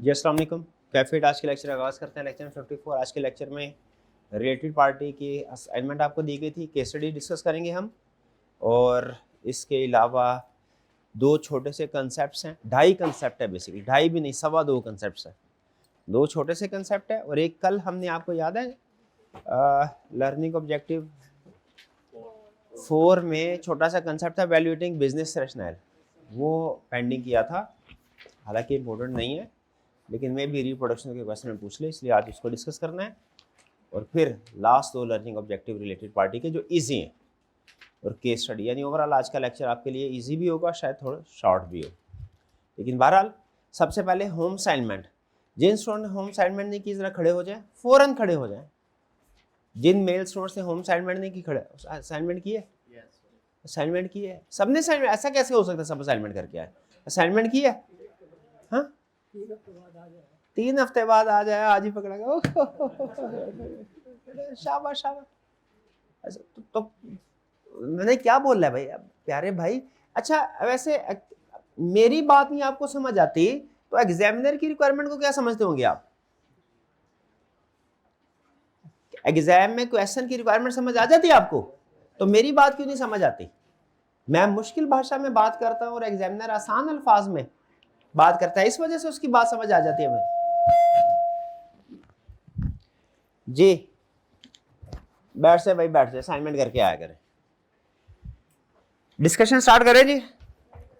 जी अस्सलाम वालेकुम। कैफेट आज के लेक्चर आगाज़ करते हैं। लेक्चर 54। आज के लेक्चर में रिलेटेड पार्टी की असाइनमेंट आपको दी गई थी, केस स्टडी डिस्कस करेंगे हम। और इसके अलावा दो छोटे से कंसेप्ट्स हैं, ढाई कंसेप्ट है बेसिकली, ढाई भी नहीं, सवा दो कंसेप्ट्स हैं। दो छोटे से कंसेप्ट है और एक कल हमने आपको याद है लर्निंग ऑब्जेक्टिव 4 में छोटा सा कंसेप्ट था वैल्यूएटिंग बिजनेस रैशनल, वो पेंडिंग किया था। हालांकि इम्पोर्टेंट नहीं है लेकिन मैं भी रिप्रोडक्शन के क्वेश्चन में पूछ ले, इसलिए आज उसको डिस्कस करना है। और फिर लास्ट दो लर्निंग ऑब्जेक्टिव रिलेटेड पार्टी के जो इजी हैं और केस स्टडी, यानी ओवरऑल आज का लेक्चर आपके लिए इजी भी होगा, शायद थोड़ा शॉर्ट भी हो। लेकिन बहरहाल सबसे पहले होम असाइनमेंट, जिन स्टूडेंट ने होम असाइनमेंट नहीं की जरा खड़े हो जाए, फ़ौरन खड़े हो जाए। जिन मेल स्टूडेंट्स ने होम असाइनमेंट नहीं की, खड़े असाइनमेंट की है, असाइनमेंट की है सबने। असाइनमेंट ऐसा कैसे हो सकता है सब असाइनमेंट करके आए? असाइनमेंट की है, हाँ 3 हफ्ते बाद आ जाए, आज ही पकड़ा गया, शाबाश शाबाश। तो मैंने क्या बोल रहा है भाई, प्यारे भाई। अच्छा वैसे मेरी बात नहीं आपको समझ आती तो एग्जामिनर की रिक्वायरमेंट को क्या समझते होंगे आप? एग्जाम में क्वेश्चन की रिक्वायरमेंट समझ आ जाती है आपको, तो मेरी बात क्यों नहीं समझ आती? मैं मुश्किल भाषा में बात करता हूं और एग्जामिनर आसान अल्फाज में बात करता है, इस वजह से उसकी बात समझ आ जाती है हमें। जी बैठ से भाई, बैठ से, असाइनमेंट करके आया करें। डिस्कशन स्टार्ट करें जी।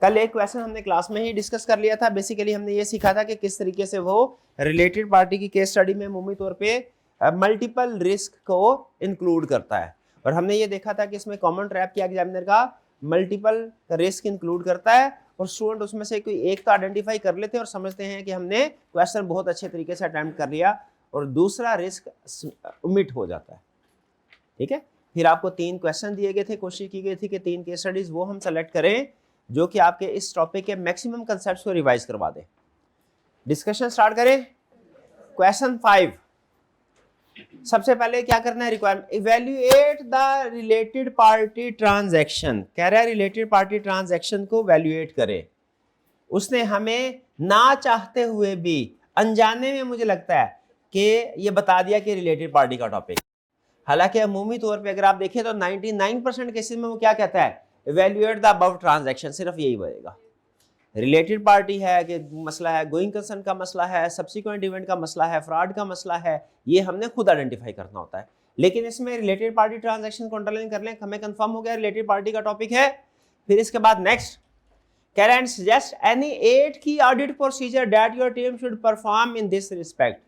कल एक क्वेश्चन हमने क्लास में ही डिस्कस कर लिया था। बेसिकली हमने ये सीखा था कि किस तरीके से वो रिलेटेड पार्टी की केस स्टडी में अमूमी तौर पे मल्टीपल रिस्क को इंक्लूड करता है। और हमने ये देखा था कि इसमें कॉमन ट्रैप किया एग्जामिनर का मल्टीपल रिस्क इंक्लूड करता है और स्टूडेंट उसमें से कोई एक तो आइडेंटिफाई कर लेते हैं और समझते हैं कि हमने क्वेश्चन बहुत अच्छे तरीके से अटेम्प्ट कर लिया, और दूसरा रिस्क ओमिट हो जाता है। ठीक है, फिर आपको 3 क्वेश्चन दिए गए थे, कोशिश की गई थी कि 3 केस स्टडीज वो हम सेलेक्ट करें जो कि आपके इस टॉपिक के मैक्सिमम कंसेप्ट्स को रिवाइज करवा दें। डिस्कशन स्टार्ट करें। क्वेश्चन 5, सबसे पहले क्या करना है, requirement evaluate the related party transaction. कह रहा है रिलेटेड पार्टी ट्रांजैक्शन को वैल्यूएट करें। उसने हमें ना चाहते हुए भी, अनजाने में मुझे लगता है कि ये बता दिया कि रिलेटेड पार्टी का टॉपिक। हालांकि अमूमी तौर पे अगर आप देखें तो 99% केसेस में वो क्या कहता है, इवैल्यूएट द अबव ट्रांजैक्शन, सिर्फ यही बनेगा। रिलेटेड पार्टी है कि मसला है, गोइंग कंसर्न का मसला है, सब्सिक्वेंट इवेंट का मसला है, फ्रॉड का मसला है, ये हमने खुद आइडेंटिफाई करना होता है। लेकिन इसमें रिलेटेड पार्टी ट्रांजैक्शन को अंडरलाइन कर लें, हमें कंफर्म हो गया रिलेटेड पार्टी का टॉपिक है। फिर इसके बाद next, can and suggest any 8 की audit procedure that your team should perform in this respect.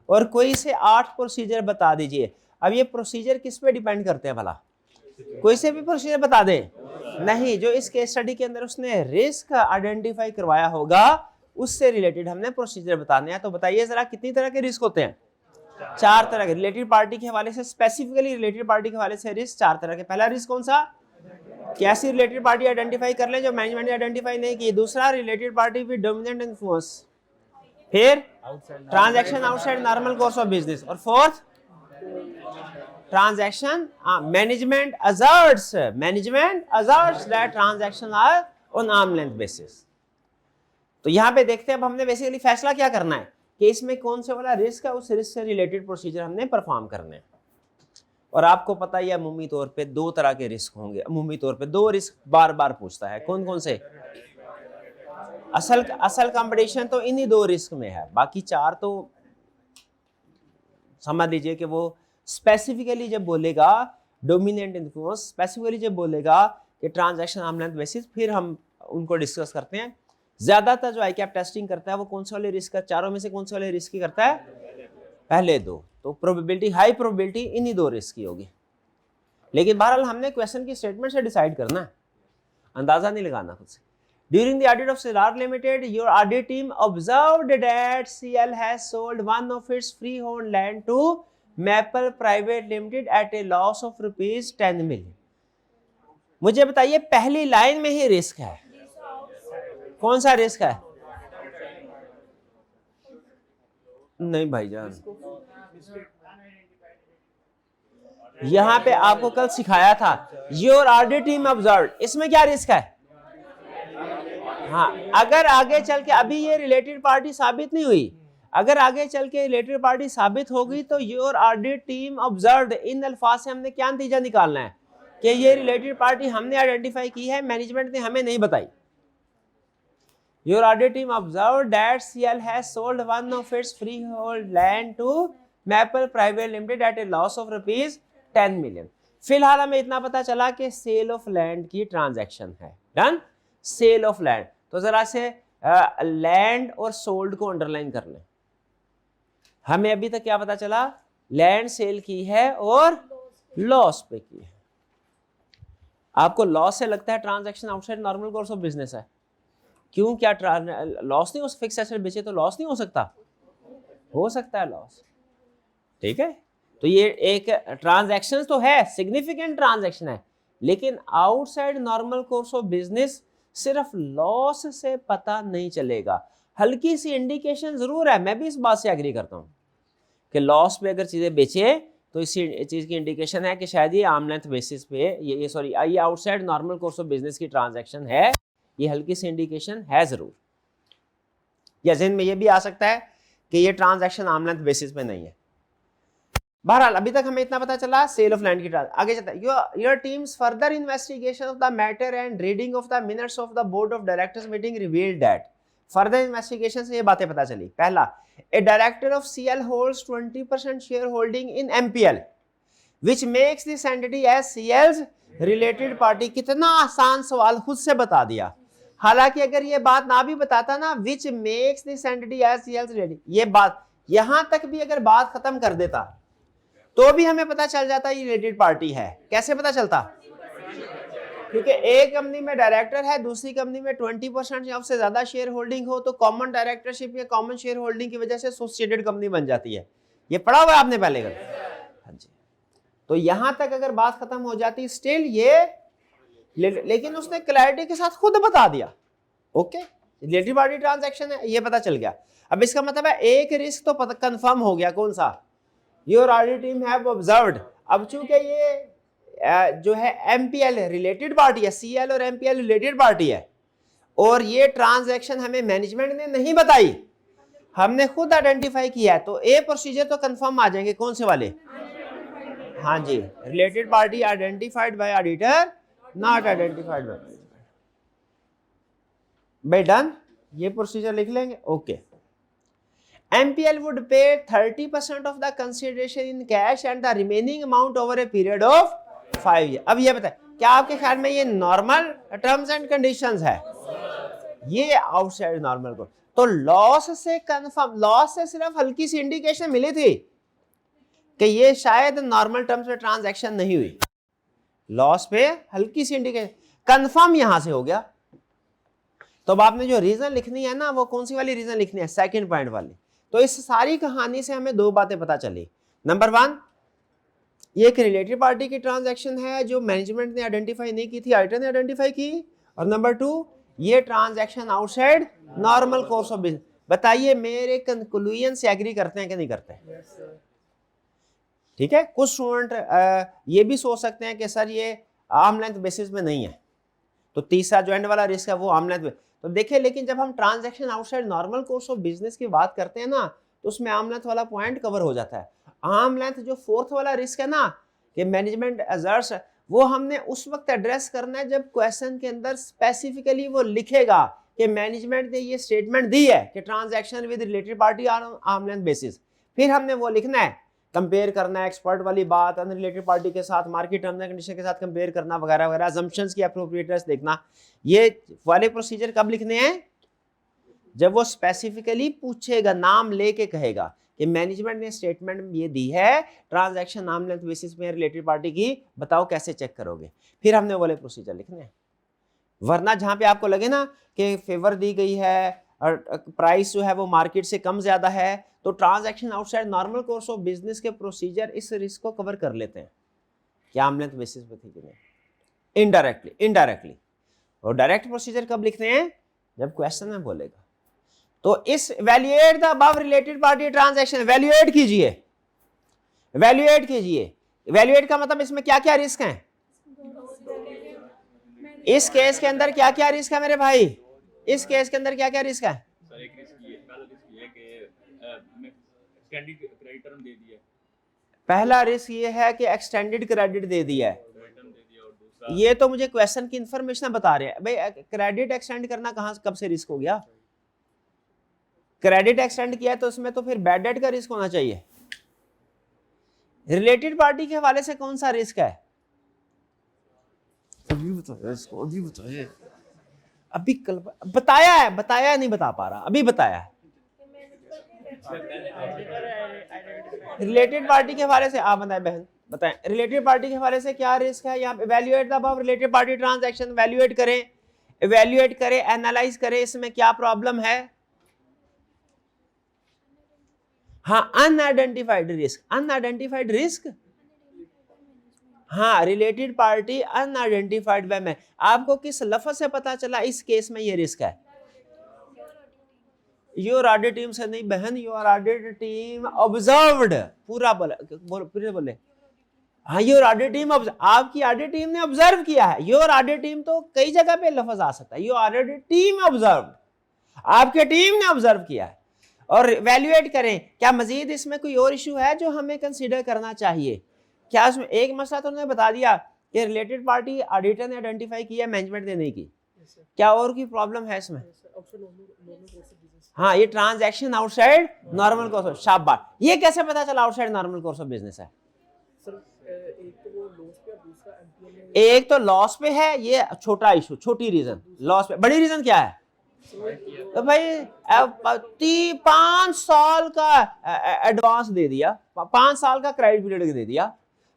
और कोई से 8 प्रोसीजर बता दीजिए। अब ये प्रोसीजर किस पे डिपेंड करते हैं भला? कोई से भी प्रोसीजर बता दें? नहीं, जो इस केस स्टडी के अंदर उसने रिस्क आइडेंटिफाई करवाया होगा उससे रिलेटेड हमने प्रोसीजर बताने हैं। तो बताइए जरा कितनी तरह के रिस्क होते हैं? 4 तरह के। रिलेटेड पार्टी के हवाले से, स्पेसिफिकली रिलेटेड पार्टी के हवाले से रिस्क 4 तरह के। पहला रिस्क कौन सा? कैसी रिलेटेड पार्टी आइडेंटिफाई कर लें जो मैनेजमेंट ने आइडेंटिफाई नहीं की। दूसरा, related party with dominant influence. फिर transaction outside normal course of business. और fourth, transaction management asserts that transaction are on arm's length basis। तो यहां पे देखते हैं, अब हमने बेसिकली फैसला क्या करना है कि इसमें कौन से वाला रिस्क है, उस रिस्क से रिलेटेड प्रोसीजर हमने परफॉर्म करने हैं। और आपको पता ही है अमूमी तौर पे 2 तरह के रिस्क होंगे। अमूमी तौर पे 2 रिस्क बार बार पूछता है, कौन कौन से? असल कंपटीशन तो इन्हीं 2 रिस्क में है, बाकी 4 तो समझ लीजिए कि वो स्पेसिफिकली जब बोलेगा डोमिनेंट इन्फ्लुएंस, स्पेसिफिकली जब बोलेगा कि ट्रांजैक्शन आर्म लेंथ बेसिस, फिर हम उनको डिस्कस करते हैं। ज्यादातर जो आईकैप टेस्टिंग करता है वो कौन से वाले रिस्क का, चारों में से कौन से वाले रिस्क की करता है? पहले 2। तो प्रोबेबिलिटी, हाई प्रोबेबिलिटी इन्हीं 2 रिस्क की होगी। लेकिन बहरहाल हमने क्वेश्चन की स्टेटमेंट से डिसाइड करना है, अंदाजा नहीं लगाना खुद से। During the audit of Sirar Limited, your audit team observed that CL has sold one of its freehold land to Maple Private Limited at a loss of ₹10 million। मुझे बताइए पहली लाइन में ही रिस्क है, कौन सा रिस्क है? नहीं भाईजान, यहां पे आपको कल सिखाया था योर ऑडिट टीम ऑब्जर्व्ड, इसमें क्या रिस्क है? हाँ, अगर आगे चल के, अभी ये रिलेटेड पार्टी साबित नहीं हुई, अगर आगे चल के रिलेटेड पार्टी साबित होगी तो योर ऑडिट टीम ऑब्जर्व्ड, इन अल्फाज से हमने क्या नतीजा निकालना है कि ये रिलेटेड पार्टी हमने आइडेंटिफाई की है, मैनेजमेंट ने हमें नहीं बताई। Your audit team observed that CL has sold one of its freehold land to Maple private limited at a loss of ₹10 million. फिलहाल हमें इतना पता चला कि सेल ऑफ लैंड की ट्रांजैक्शन है। Done, sale of land. तो जरा से लैंड और सोल्ड को अंडरलाइन कर लें। हमें अभी तक क्या पता चला, लैंड सेल की है और लॉस पे की है। आपको लॉस से लगता है transaction outside normal course of business है? क्यों, क्या लॉस नहीं हो, फिक्स एसेट बेचे तो लॉस नहीं हो सकता? हो सकता है लॉस। ठीक है, तो ये एक ट्रांजैक्शन तो है, सिग्निफिकेंट ट्रांजैक्शन है, लेकिन outside normal course of business सिर्फ लॉस से पता नहीं चलेगा। हल्की सी इंडिकेशन जरूर है, मैं भी इस बात से एग्री करता हूं कि लॉस पे अगर चीजें बेचे तो इसी चीज की इंडिकेशन है कि शायद ये आर्म लेंथ बेसिस पे ये outside normal course of business की ट्रांजैक्शन है। ये हल्की सी इंडिकेशन है जरूर, या ज़हन में ये भी आ सकता है कि ये ट्रांजैक्शन आर्म लेंथ बेसिस पे नहीं है। बहरहाल अभी तक हमें इतना पता चला सेल ऑफ लैंड की ट्रांजैक्शन। आगे चलता है, your teams further investigation of the matter and reading of the minutes of the board of directors meeting revealed that. Further investigation से ये बातें पता चली। पहला, a director of CL holds 20% share holding in MPL which makes this entity as CL's related party. कितना आसान सवाल, खुद से बता दिया। हालांकि अगर ये बात ना भी बताता ना, which makes this entity as CL's related, ये बात यहां तक भी अगर बात खत्म कर देता तो भी हमें पता चल जाता ये रिलेटेड पार्टी है। कैसे पता चलता? क्योंकि एक कंपनी में डायरेक्टर है, दूसरी कंपनी में 20% या उससे ज्यादा शेयर होल्डिंग हो तो कॉमन डायरेक्टरशिप या कॉमन शेयर होल्डिंग की वजह से एसोसिएटेड कंपनी बन जाती है। ये पढ़ा हुआ है आपने पहले कर? हाँ जी। तो यहां तक अगर बात खत्म हो जाती स्टिल ये लेकिन उसने क्लैरिटी के साथ खुद बता दिया, ओके रिलेटेड पार्टी ट्रांजैक्शन है, ये पता चल गया। अब इसका मतलब है एक रिस्क तो कंफर्म हो गया, कौन सा? Your audit team have observed. अब चूंकि ये जो है एमपीएल रिलेटेड पार्टी है, सीएल और एमपीएल रिलेटेड पार्टी है, और ये ट्रांजैक्शन हमें मैनेजमेंट ने नहीं बताई, हमने खुद आइडेंटिफाई किया है, तो ए प्रोसीजर तो कंफर्म आ जाएंगे। कौन से वाले? हाँ जी, related party identified by auditor, not identified by management. By done, ये प्रोसीजर लिख लेंगे। Okay, MPL would pay 30% of the consideration in cash and the remaining amount over a period of 5 years। अब ये बताए, क्या आपके ख्याल में ये नॉर्मल टर्म्स एंड कंडीशंस है? ये आउटसाइड नॉर्मल को, तो लॉस से कंफर्म, लॉस से सिर्फ हल्की सी इंडिकेशन मिली थी कि ये शायद नॉर्मल टर्म्स में ट्रांजैक्शन नहीं हुई। लॉस पे हल्की सी इंडिकेशन, कंफर्म यहां से हो गया। तो अब आपने जो रीजन लिखनी है ना, वो कौन सी वाली रीजन लिखनी है? सेकंड पॉइंट वाली। तो इस सारी कहानी से हमें दो बातें पता चली। नंबर वन, ये एक रिलेटेड पार्टी की ट्रांजैक्शन है जो मैनेजमेंट ने आइडेंटिफाई नहीं की थी, ऑडिटर ने आइडेंटिफाई की। और नंबर टू, ये transaction outside normal course of business. बताइए मेरे कंक्लूजन से एग्री करते हैं कि नहीं करते? ठीक है, कुछ स्टूडेंट ये भी सोच सकते हैं कि सर ये आर्म लेंथ बेसिस में नहीं है, तो तीसरा जो एंड वाला रिस्क है वो आर्म लेंथ। तो देखिए, लेकिन जब हम transaction outside normal course of business की बात करते हैं ना, तो उसमें आर्म लेंथ वाला पॉइंट कवर हो जाता है। आर्म लेंथ जो फोर्थ वाला रिस्क है ना कि मैनेजमेंट एजर्ट्स, वो हमने उस वक्त एड्रेस करना है जब क्वेश्चन के अंदर स्पेसिफिकली वो लिखेगा कि मैनेजमेंट ने ये स्टेटमेंट दी है कि transaction with related party on arm length basis. फिर हमने वो लिखना है, कंपेयर करना है एक्सपर्ट वाली बात अनरिलेटेड पार्टी के साथ, मार्केट टर्म्स एंड कंडीशन के साथ कंपेयर करना वगैरह वगैरह, अजम्पशंस की एप्रोप्रिएटनेस देखना। ये वाले प्रोसीजर कब लिखने हैं? जब वो स्पेसिफिकली पूछेगा, नाम लेके कहेगा कि मैनेजमेंट ने स्टेटमेंट ये दी है ट्रांजैक्शन आर्म लेंथ बेसिस में रिलेटेड पार्टी की, बताओ कैसे चेक करोगे। फिर हमने वाले प्रोसीजर लिखने हैं। वरना जहां पे आपको लगे ना कि फेवर दी गई है और प्राइस जो है वो मार्केट से कम ज्यादा है, तो transaction outside normal course of business के प्रोसीजर इस रिस्क को कवर कर लेते हैं कि आर्म लेंथ बेसिस पे थी कि नहीं, इनडायरेक्टली। और डायरेक्ट प्रोसीजर कब लिखते हैं? जब क्वेश्चन में बोलेगा। तो इस valuate the above related party transaction, valuate कीजिए, वैल्यूएट कीजिए। वैल्यूएट का मतलब इसमें क्या क्या रिस्क हैं? इस केस के अंदर क्या क्या रिस्क है मेरे भाई? इस केस के अंदर क्या क्या रिस्क है? सर एक रिस्क ये, पहला रिस्क ये कि एक्सटेंडेड क्रेडिट टर्म दे दिया, पहला रिस्क ये है कि एक्सटेंडेड क्रेडिट दे दिया है, टर्म दे दिया, और दूसरा ये तो मुझे क्वेश्चन की इंफॉर्मेशन बता रहे हैं भाई। क्रेडिट एक्सटेंड करना कहां कब से रिस्क हो गया? क्रेडिट एक्सटेंड किया तो उसमें तो फिर बैड डेट का रिस्क होना चाहिए। रिलेटेड पार्टी के हवाले से कौन सा रिस्क है? अभी बताया इसको, अभी बताया, अभी कल बताया है, बताया नहीं बता पा रहा, अभी बताया है। रिलेटेड पार्टी के हवाले से आप बताएं बहन, बताएं रिलेटेड पार्टी के हवाले से क्या रिस्क है? यहाँ evaluate the above related party transaction, evaluate करें, एनालाइज करें इसमें क्या प्रॉब्लम है। हाँ, अनआइडेंटिफाइड रिस्क, अनआइडेंटिफाइड रिस्क, हाँ रिलेटेड पार्टी अनआइडेंटिफाइड बाय में। आपको किस लफ्ज से पता चला इस केस में ये रिस्क है? योर ऑडिट टीम से नहीं बहन, योर ऑडिट टीम ऑब्जर्व्ड, पूरा बोले हाँ योर ऑडिट टीम, आपकी ऑडिट टीम ने ऑब्जर्व किया है। योर ऑडिट टीम तो कई जगह पे लफ्ज आ सकता है, योर ऑडिट टीम ऑब्जर्व, आपके टीम ने ऑब्जर्व किया है। और इवैल्यूएट करें क्या मजीद इसमें कोई और इशू है जो हमें कंसीडर करना चाहिए? क्या उसमें एक मसला तो उन्होंने बता दिया कि रिलेटेड पार्टी ऑडिटर ने आइडेंटिफाई किया, मैनेजमेंट ने नहीं की, क्या और कोई प्रॉब्लम है इसमें? हाँ, ये transaction outside normal course of, शाबाश। ये कैसे पता चला outside normal course of business है? एक तो लॉस पे है, ये छोटा इशू, छोटी रीजन लॉस पे, बड़ी रीजन क्या है? तो भाई 5 साल का एडवांस दे दिया, 5 साल का क्रेडिट पीरियड दे दिया।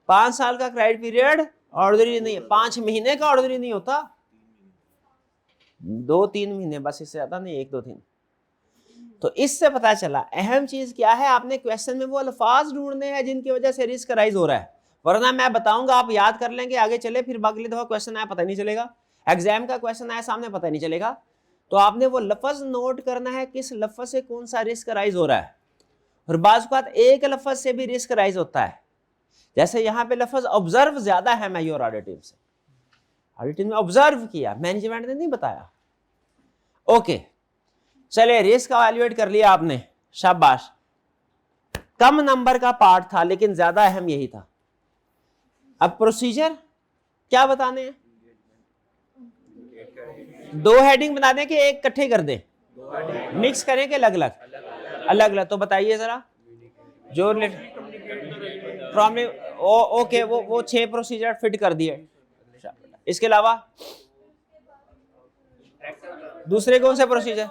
5 साल का क्रेडिट पीरियड ऑर्डिनरी नहीं, 5 महीने का ऑर्डिनरी नहीं होता, 2-3 महीने बस, इससे ज्यादा नहीं, 1-2-3। तो इससे पता चला अहम चीज क्या है, आपने क्वेश्चन में वो अल्फाज ढूंढने हैं जिनकी वजह से रिस्क राइज हो रहा है, वरना मैं बताऊंगा आप याद कर लेंगे, आगे चले फिर अगली दफा क्वेश्चन आया पता नहीं चलेगा, एग्जाम का क्वेश्चन आया सामने पता नहीं चलेगा। तो आपने वो लफ्ज नोट करना है किस लफ्ज से कौन सा रिस्क राइज हो रहा है। और बाज़ बात एक लफ्ज से भी रिस्क राइज होता है, जैसे यहाँ पे लफ्ज ऑब्जर्व ज्यादा है, मैं योर ऑडिट टीम से, ऑडिट टीम ने ऑब्जर्व किया, मैनेजमेंट ने नहीं बताया। ओके चले, रिस्क इवैल्यूएट कर लिया आपने, शाबाश। कम नंबर का पार्ट था लेकिन ज्यादा अहम यही था। अब प्रोसीजर क्या बताने हैं? 2 हेडिंग बना दें कि एक इकट्ठे कर दें, मिक्स करें कि अलग अलग? तो बताइए जरा, जो फ्रॉम ओके वो 6 प्रोसीजर फिट कर दिए। इसके अलावा दूसरे कौन से procedure?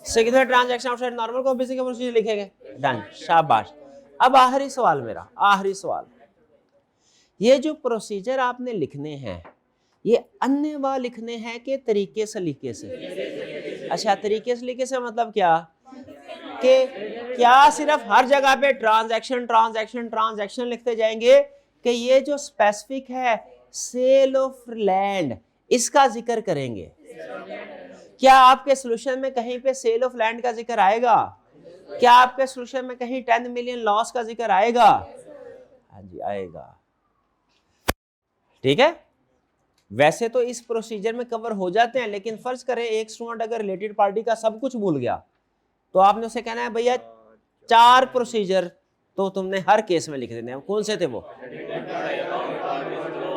Signature transaction outside normal को बिजनेस के प्रोसीजर लिखेंगे, डन, शाबाश। अब आखिरी सवाल मेरा, आखिरी सवाल, ये जो प्रोसीजर आपने लिखने हैं ये अन्य वा लिखने हैं कि तरीके से लिखे से? अच्छा, तरीके से लिखे से मतलब क्या कि क्या सिर्फ हर जगह पे ट्रांजैक्शन ट्रांजैक्शन ट्रांजैक्शन लिखते जाएंगे कि ये जो स्पेसिफिक है सेल ऑफ लैंड इसका जिक्र करेंगे? क्या आपके सोल्यूशन में कहीं पे सेल ऑफ लैंड का जिक्र आएगा? क्या आपके सोल्यूशन में कहीं 10 मिलियन लॉस का जिक्र आएगा? हाँ जी आएगा, ठीक है। वैसे तो इस प्रोसीजर में कवर हो जाते हैं, लेकिन फर्ज करें एक स्टूडेंट अगर रिलेटेड पार्टी का सब कुछ भूल गया तो आपने उसे कहना है भैया 4 प्रोसीजर तो तुमने हर केस में लिख देने हैं। कौन से थे वो?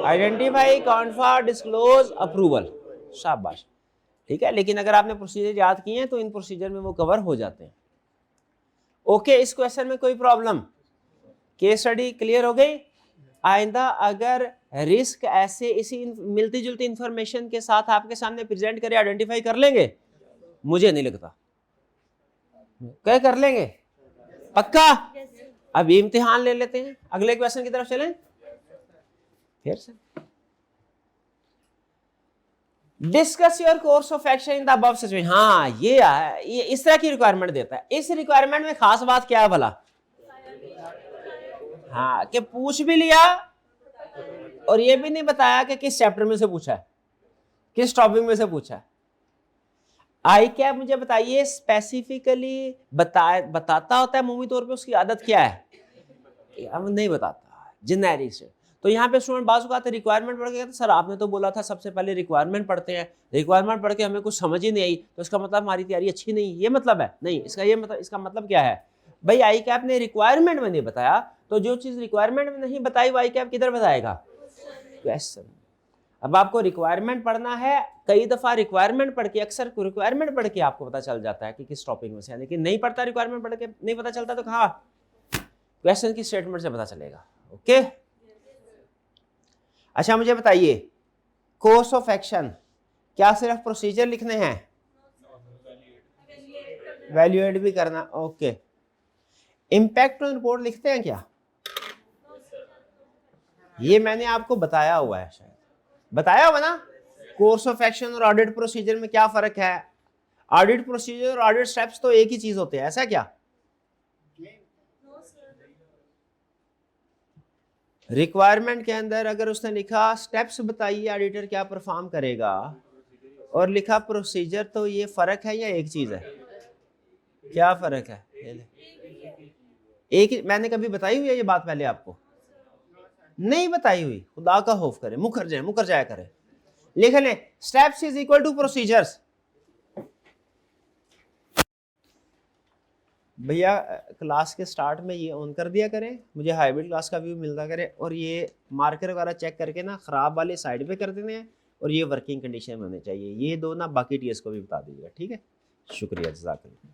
आइडेंटिफाई, कॉन्फा, डिस्क्लोज, अप्रूवल, शाबाश, ठीक है। लेकिन अगर आपने प्रोसीजर याद किए हैं तो इन प्रोसीजर में वो कवर हो जाते हैं। ओके, इस क्वेश्चन में कोई प्रॉब्लम? केस स्टडी क्लियर हो गई? आइंदा अगर रिस्क ऐसे इसी मिलती जुलती इंफॉर्मेशन के साथ आपके सामने प्रेजेंट करे, आइडेंटिफाई कर लेंगे? मुझे नहीं लगता, क्या कर लेंगे? पक्का? अब इम्तिहान ले लेते हैं, अगले क्वेश्चन की तरफ चलें फिर से। Discuss your course of action in the above situation. हाँ ये इस तरह की रिक्वायरमेंट देता है। इस रिक्वायरमेंट में खास बात क्या है भला? हाँ, कि पूछ भी लिया और ये भी नहीं बताया कि किस चैप्टर में से पूछा है, किस टॉपिक में से पूछा है। आई क्या मुझे बताइए, स्पेसिफिकली बताता होता है मूवी तौर पे, उसकी आदत क्या है? हम नहीं बताता, जेनेरिक से। तो यहाँ पे स्टूडेंट बाजू का रिक्वायरमेंट पढ़ के कहते सर आपने तो बोला था सबसे पहले रिक्वायरमेंट पढ़ते हैं, रिक्वायरमेंट पढ़ के हमें कुछ समझ ही नहीं आई, तो इसका मतलब हमारी तैयारी अच्छी नहीं, ये मतलब है नहीं, इसका मतलब क्या है भाई, आई कैप ने रिक्वायरमेंट में नहीं बताया, तो जो चीज रिक्वायरमेंट में नहीं बताई वो आई कैप किधर बताएगा, क्वेश्चन। अब आपको रिक्वायरमेंट पढ़ना है, कई दफा रिक्वायरमेंट पढ़ के, अक्सर रिक्वायरमेंट पढ़ के आपको पता चल जाता है कि किस टॉपिक में से है, लेकिन नहीं पढ़ता, रिक्वायरमेंट पढ़ के नहीं पता चलता, तो कहाँ क्वेश्चन की स्टेटमेंट से पता चलेगा। ओके अच्छा मुझे बताइए, कोर्स ऑफ एक्शन क्या सिर्फ प्रोसीजर लिखने हैं, वैल्यूएट भी करना, ओके। इम्पैक्ट ऑन रिपोर्ट लिखते हैं क्या, ये मैंने आपको बताया हुआ है, शायद बताया होगा ना, कोर्स ऑफ एक्शन और ऑडिट प्रोसीजर में क्या फर्क है, ऑडिट प्रोसीजर और ऑडिट स्टेप्स तो एक ही चीज होते हैं, ऐसा क्या, रिक्वायरमेंट के अंदर अगर उसने लिखा स्टेप्स बताइए ऑडिटर क्या परफॉर्म करेगा, और लिखा प्रोसीजर, तो ये फर्क है या एक चीज है, क्या फर्क है, एक मैंने कभी बताई हुई है ये बात पहले आपको, नहीं बताई हुई, खुदा का खौफ करे, मुकर जाया करे, लिख लें steps is equal to procedures. भैया क्लास के स्टार्ट में ये ऑन कर दिया करें, मुझे हाइब्रिड क्लास का व्यू मिलता करे, और ये मार्कर वगैरह चेक करके ना खराब वाले साइड पे कर देने हैं, और ये वर्किंग कंडीशन में होने चाहिए, ये दो ना बाकी टीएस को भी बता दीजिएगा, ठीक है, शुक्रिया जज़ाकल्लाह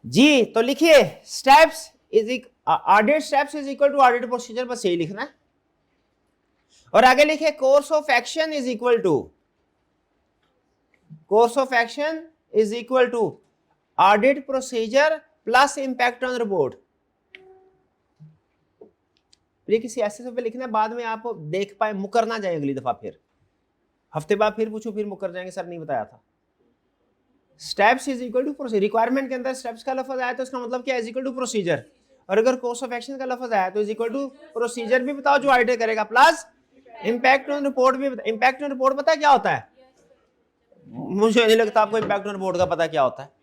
जी। तो लिखिए steps is audit steps is equal to audit procedure, बस यही लिखना है, और आगे लिखिए course of action is equal to, course of action is equal to audit procedure plus impact on report. ये किसी ऐसे पे लिखना है, बाद में आप देख पाए, मुकर ना जाए अगली दफा, फिर हफ्ते बाद फिर पूछो, फिर मुकर जाएंगे सर नहीं बताया था। Steps is equal to procedure, requirement के अंदर स्टेप्स का लफ्ज आया तो इसका मतलब क्या है, इज इक्वल टू प्रोसीजर, और अगर कोर्स ऑफ एक्शन का लफ्ज आया तो इज इक्वल टू प्रोसीजर भी बताओ जो ऑडिटर करेगा, प्लस इंपैक्ट ऑन रिपोर्ट भी। इंपैक्ट ऑन रिपोर्ट पता है क्या होता है, मुझे नहीं लगता आपको इंपैक्ट ऑन रिपोर्ट का पता क्या होता है,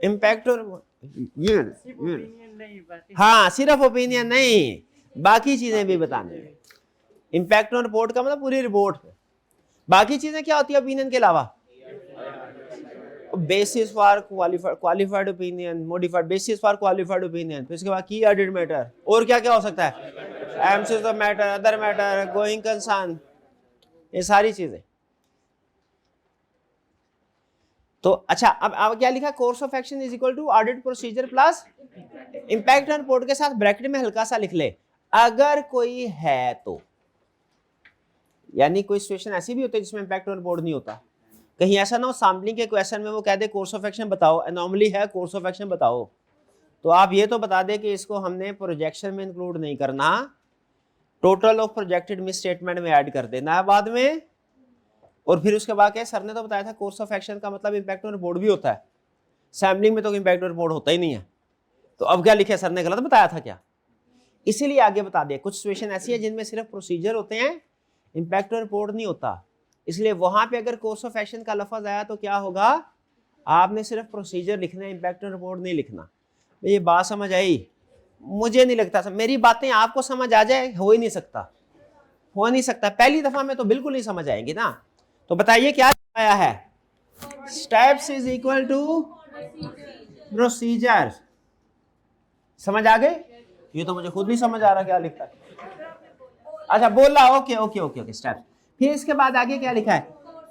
इम्पैक्ट और हाँ सिर्फ ओपिनियन नहीं, बाकी चीजें भी बताने। इम्पैक्ट ऑन रिपोर्ट का मतलब पूरी रिपोर्ट, बाकी चीजें क्या होती है ओपिनियन के अलावा, basis for qualified opinion, modified basis for qualified opinion, फिर इसके बाद की ऑडिट मैटर, और क्या क्या हो सकता है, emphasis of matter, other matter, going concern, ये सारी चीजें। तो अच्छा अब क्या लिखा, course of action is equal to audit procedure plus impact on report के साथ ब्रैकेट में हल्का सा लिख ले, अगर कोई है तो, यानी कोई सिचुएशन ऐसी भी होती है जिसमें इंपैक्ट ऑन रिपोर्ट नहीं होता, कहीं ऐसा ना हो सैम्पलिंग के क्वेश्चन में वो कह दे कोर्स ऑफ एक्शन बताओ, एनॉमली है कोर्स ऑफ एक्शन बताओ, तो आप ये तो बता दे कि इसको हमने प्रोजेक्शन में इंक्लूड नहीं करना, total of projected miss statement में ऐड कर देना है बाद में, और फिर उसके बाद क्या, सर ने तो बताया था कोर्स ऑफ एक्शन का मतलब इंपैक्ट ऑन रिपोर्ट भी होता है, सैम्पलिंग में तो इंपैक्ट ऑन रिपोर्ट होता ही नहीं है, तो अब क्या लिखे, सर ने गलत बताया था क्या, इसीलिए आगे बता दिया। कुछ सिचुएशन ऐसी है जिनमें सिर्फ प्रोसीजर होते हैं, इंपैक्ट ऑन रिपोर्ट नहीं होता, इसलिए वहां पे अगर कोर्स ऑफ एक्शन का लफ्ज आया तो क्या होगा, आपने सिर्फ प्रोसीजर लिखना है, इंपैक्ट ऑन रिपोर्ट नहीं लिखना। ये बात समझ आई, मुझे नहीं लगता मेरी बातें आपको समझ आ जाए, हो ही नहीं सकता, हो नहीं सकता, पहली दफा में तो बिल्कुल नहीं समझ आएंगी ना। तो बताइए क्या आया है, steps is equal to procedure, समझ आ गए, ये तो मुझे खुद नहीं समझ आ रहा क्या लिखा है, अच्छा बोला, okay okay okay okay steps, फिर इसके बाद आगे क्या लिखा है,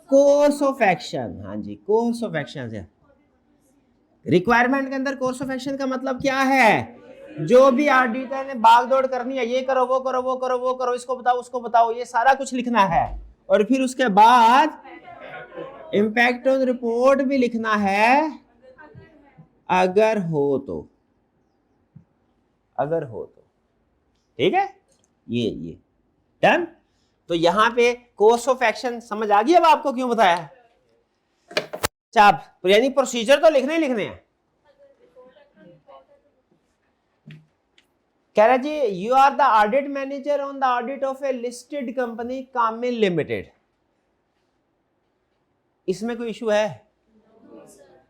कोर्स ऑफ एक्शन, हाँ जी कोर्स ऑफ एक्शन है, रिक्वायरमेंट के अंदर कोर्स ऑफ एक्शन का मतलब क्या है, जो भी ऑडिटर ने भागदौड़ करनी है, ये करो वो करो वो करो वो करो, इसको बताओ उसको बताओ, ये सारा कुछ लिखना है, और फिर उसके बाद इंपैक्ट ऑन रिपोर्ट भी लिखना है, अगर हो तो, अगर हो तो, ठीक है, ये डन। तो यहां पे कोर्स ऑफ एक्शन समझ आ गई अब आपको क्यों बताया, अच्छा यानी प्रोसीजर तो लिखने ही लिखने हैं। कह रहा जी, you are the audit manager on the audit of a listed company Kamil limited, इसमें कोई इशू है,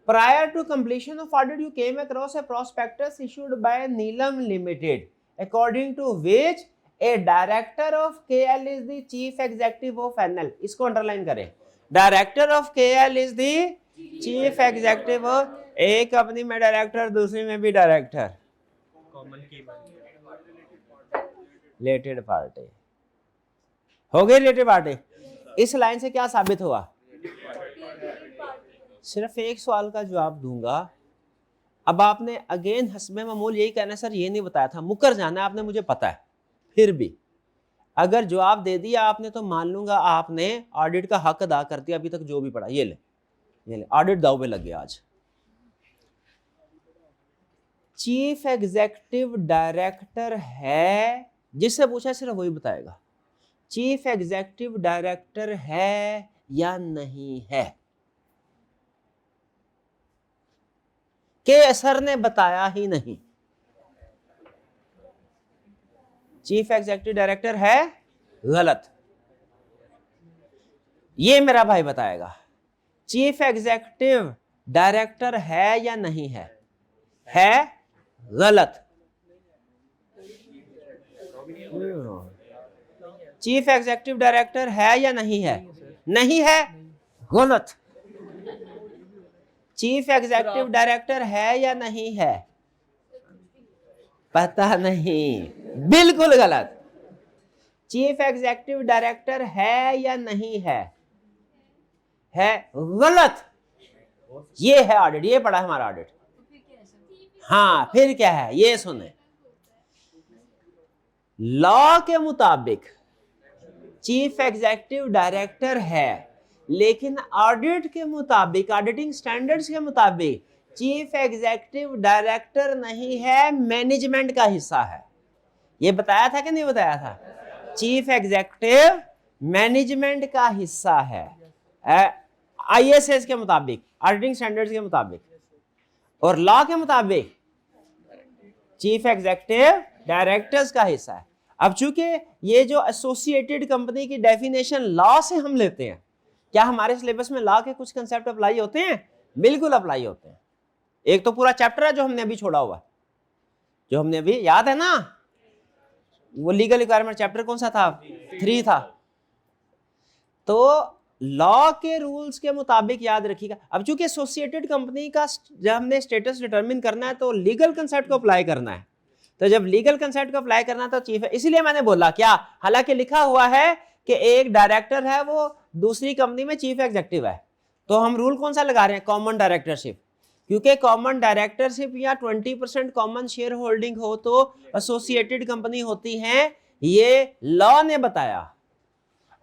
prior to completion of audit you came across a prospectus issued by Neelam limited, according to which a director of KL is the chief executive of NL। इसको underline करें, director of KL is the chief executive of, एक कंपनी में director दूसरी में भी director, related party हो गई। रिलेटेड पार्टी, इस लाइन से क्या साबित हुआ? सिर्फ एक सवाल का जवाब दूंगा। अब आपने अगेन हस्बे मामूल यही कहना, सर ये नहीं बताया था, मुकर जाना आपने, मुझे पता है, फिर भी अगर जवाब दे दिया आपने तो मान लूंगा आपने ऑडिट का हक अदा कर दिया अभी तक जो भी पढ़ा। ये ले ऑडिट दाव पे लग गया आज। चीफ एग्जीक्यूटिव डायरेक्टर है, जिससे पूछा सिर्फ वही बताएगा चीफ एग्जीक्यूटिव डायरेक्टर है या नहीं है। के सर ने बताया ही नहीं चीफ एग्जीक्यूटिव डायरेक्टर है, गलत, ये मेरा भाई बताएगा। चीफ एग्जीक्यूटिव डायरेक्टर है या नहीं है गलत। चीफ एग्जीक्यूटिव डायरेक्टर है या नहीं है गलत। चीफ एग्जीक्यूटिव डायरेक्टर है या नहीं है, पता नहीं, बिल्कुल गलत। चीफ एग्जीक्यूटिव डायरेक्टर है या नहीं है गलत। ये है ऑडिट, ये पढ़ा है हमारा ऑडिट। हाँ फिर क्या है, ये सुने, लॉ के मुताबिक चीफ एग्जीक्यूटिव डायरेक्टर है, लेकिन ऑडिट के मुताबिक, ऑडिटिंग स्टैंडर्ड्स के मुताबिक चीफ एग्जीक्यूटिव डायरेक्टर नहीं है, मैनेजमेंट का हिस्सा है। ये बताया था कि नहीं बताया था? चीफ एग्जीक्यूटिव मैनेजमेंट का हिस्सा है ISS के मुताबिक, ऑडिटिंग स्टैंडर्ड्स के मुताबिक, और लॉ के मुताबिक चीफ एग्जीक्यूटिव डायरेक्टर्स का हिस्सा है। अब चूंकि ये जो एसोसिएटेड कंपनी की डेफिनेशन लॉ से हम लेते हैं, क्या हमारे सिलेबस में लॉ के कुछ कंसेप्ट अप्लाई होते हैं? बिल्कुल अप्लाई होते हैं। एक तो पूरा चैप्टर है जो हमने अभी छोड़ा हुआ, जो हमने अभी, याद है ना, वो लीगल रिक्वायरमेंट चैप्टर कौन सा था? 3 था। तो लॉ के रूल्स के मुताबिक याद रखिएगा। अब चूंकि एसोसिएटेड कंपनी का जब हमने स्टेटस डिटरमिन करना है तो लीगल कंसेप्ट को अप्लाई करना है, तो जब लीगल कंसेप्ट को अप्लाई करना तो चीफ है, इसीलिए मैंने बोला क्या, हालांकि लिखा हुआ है कि एक डायरेक्टर है वो दूसरी कंपनी में चीफ एग्जीक्यूटिव है, तो हम रूल कौन सा लगा रहे हैं? कॉमन डायरेक्टरशिप, क्योंकि कॉमन डायरेक्टरशिप या 20% कॉमन शेयर होल्डिंग हो तो एसोसिएटेड कंपनी होती है, ये लॉ ने बताया।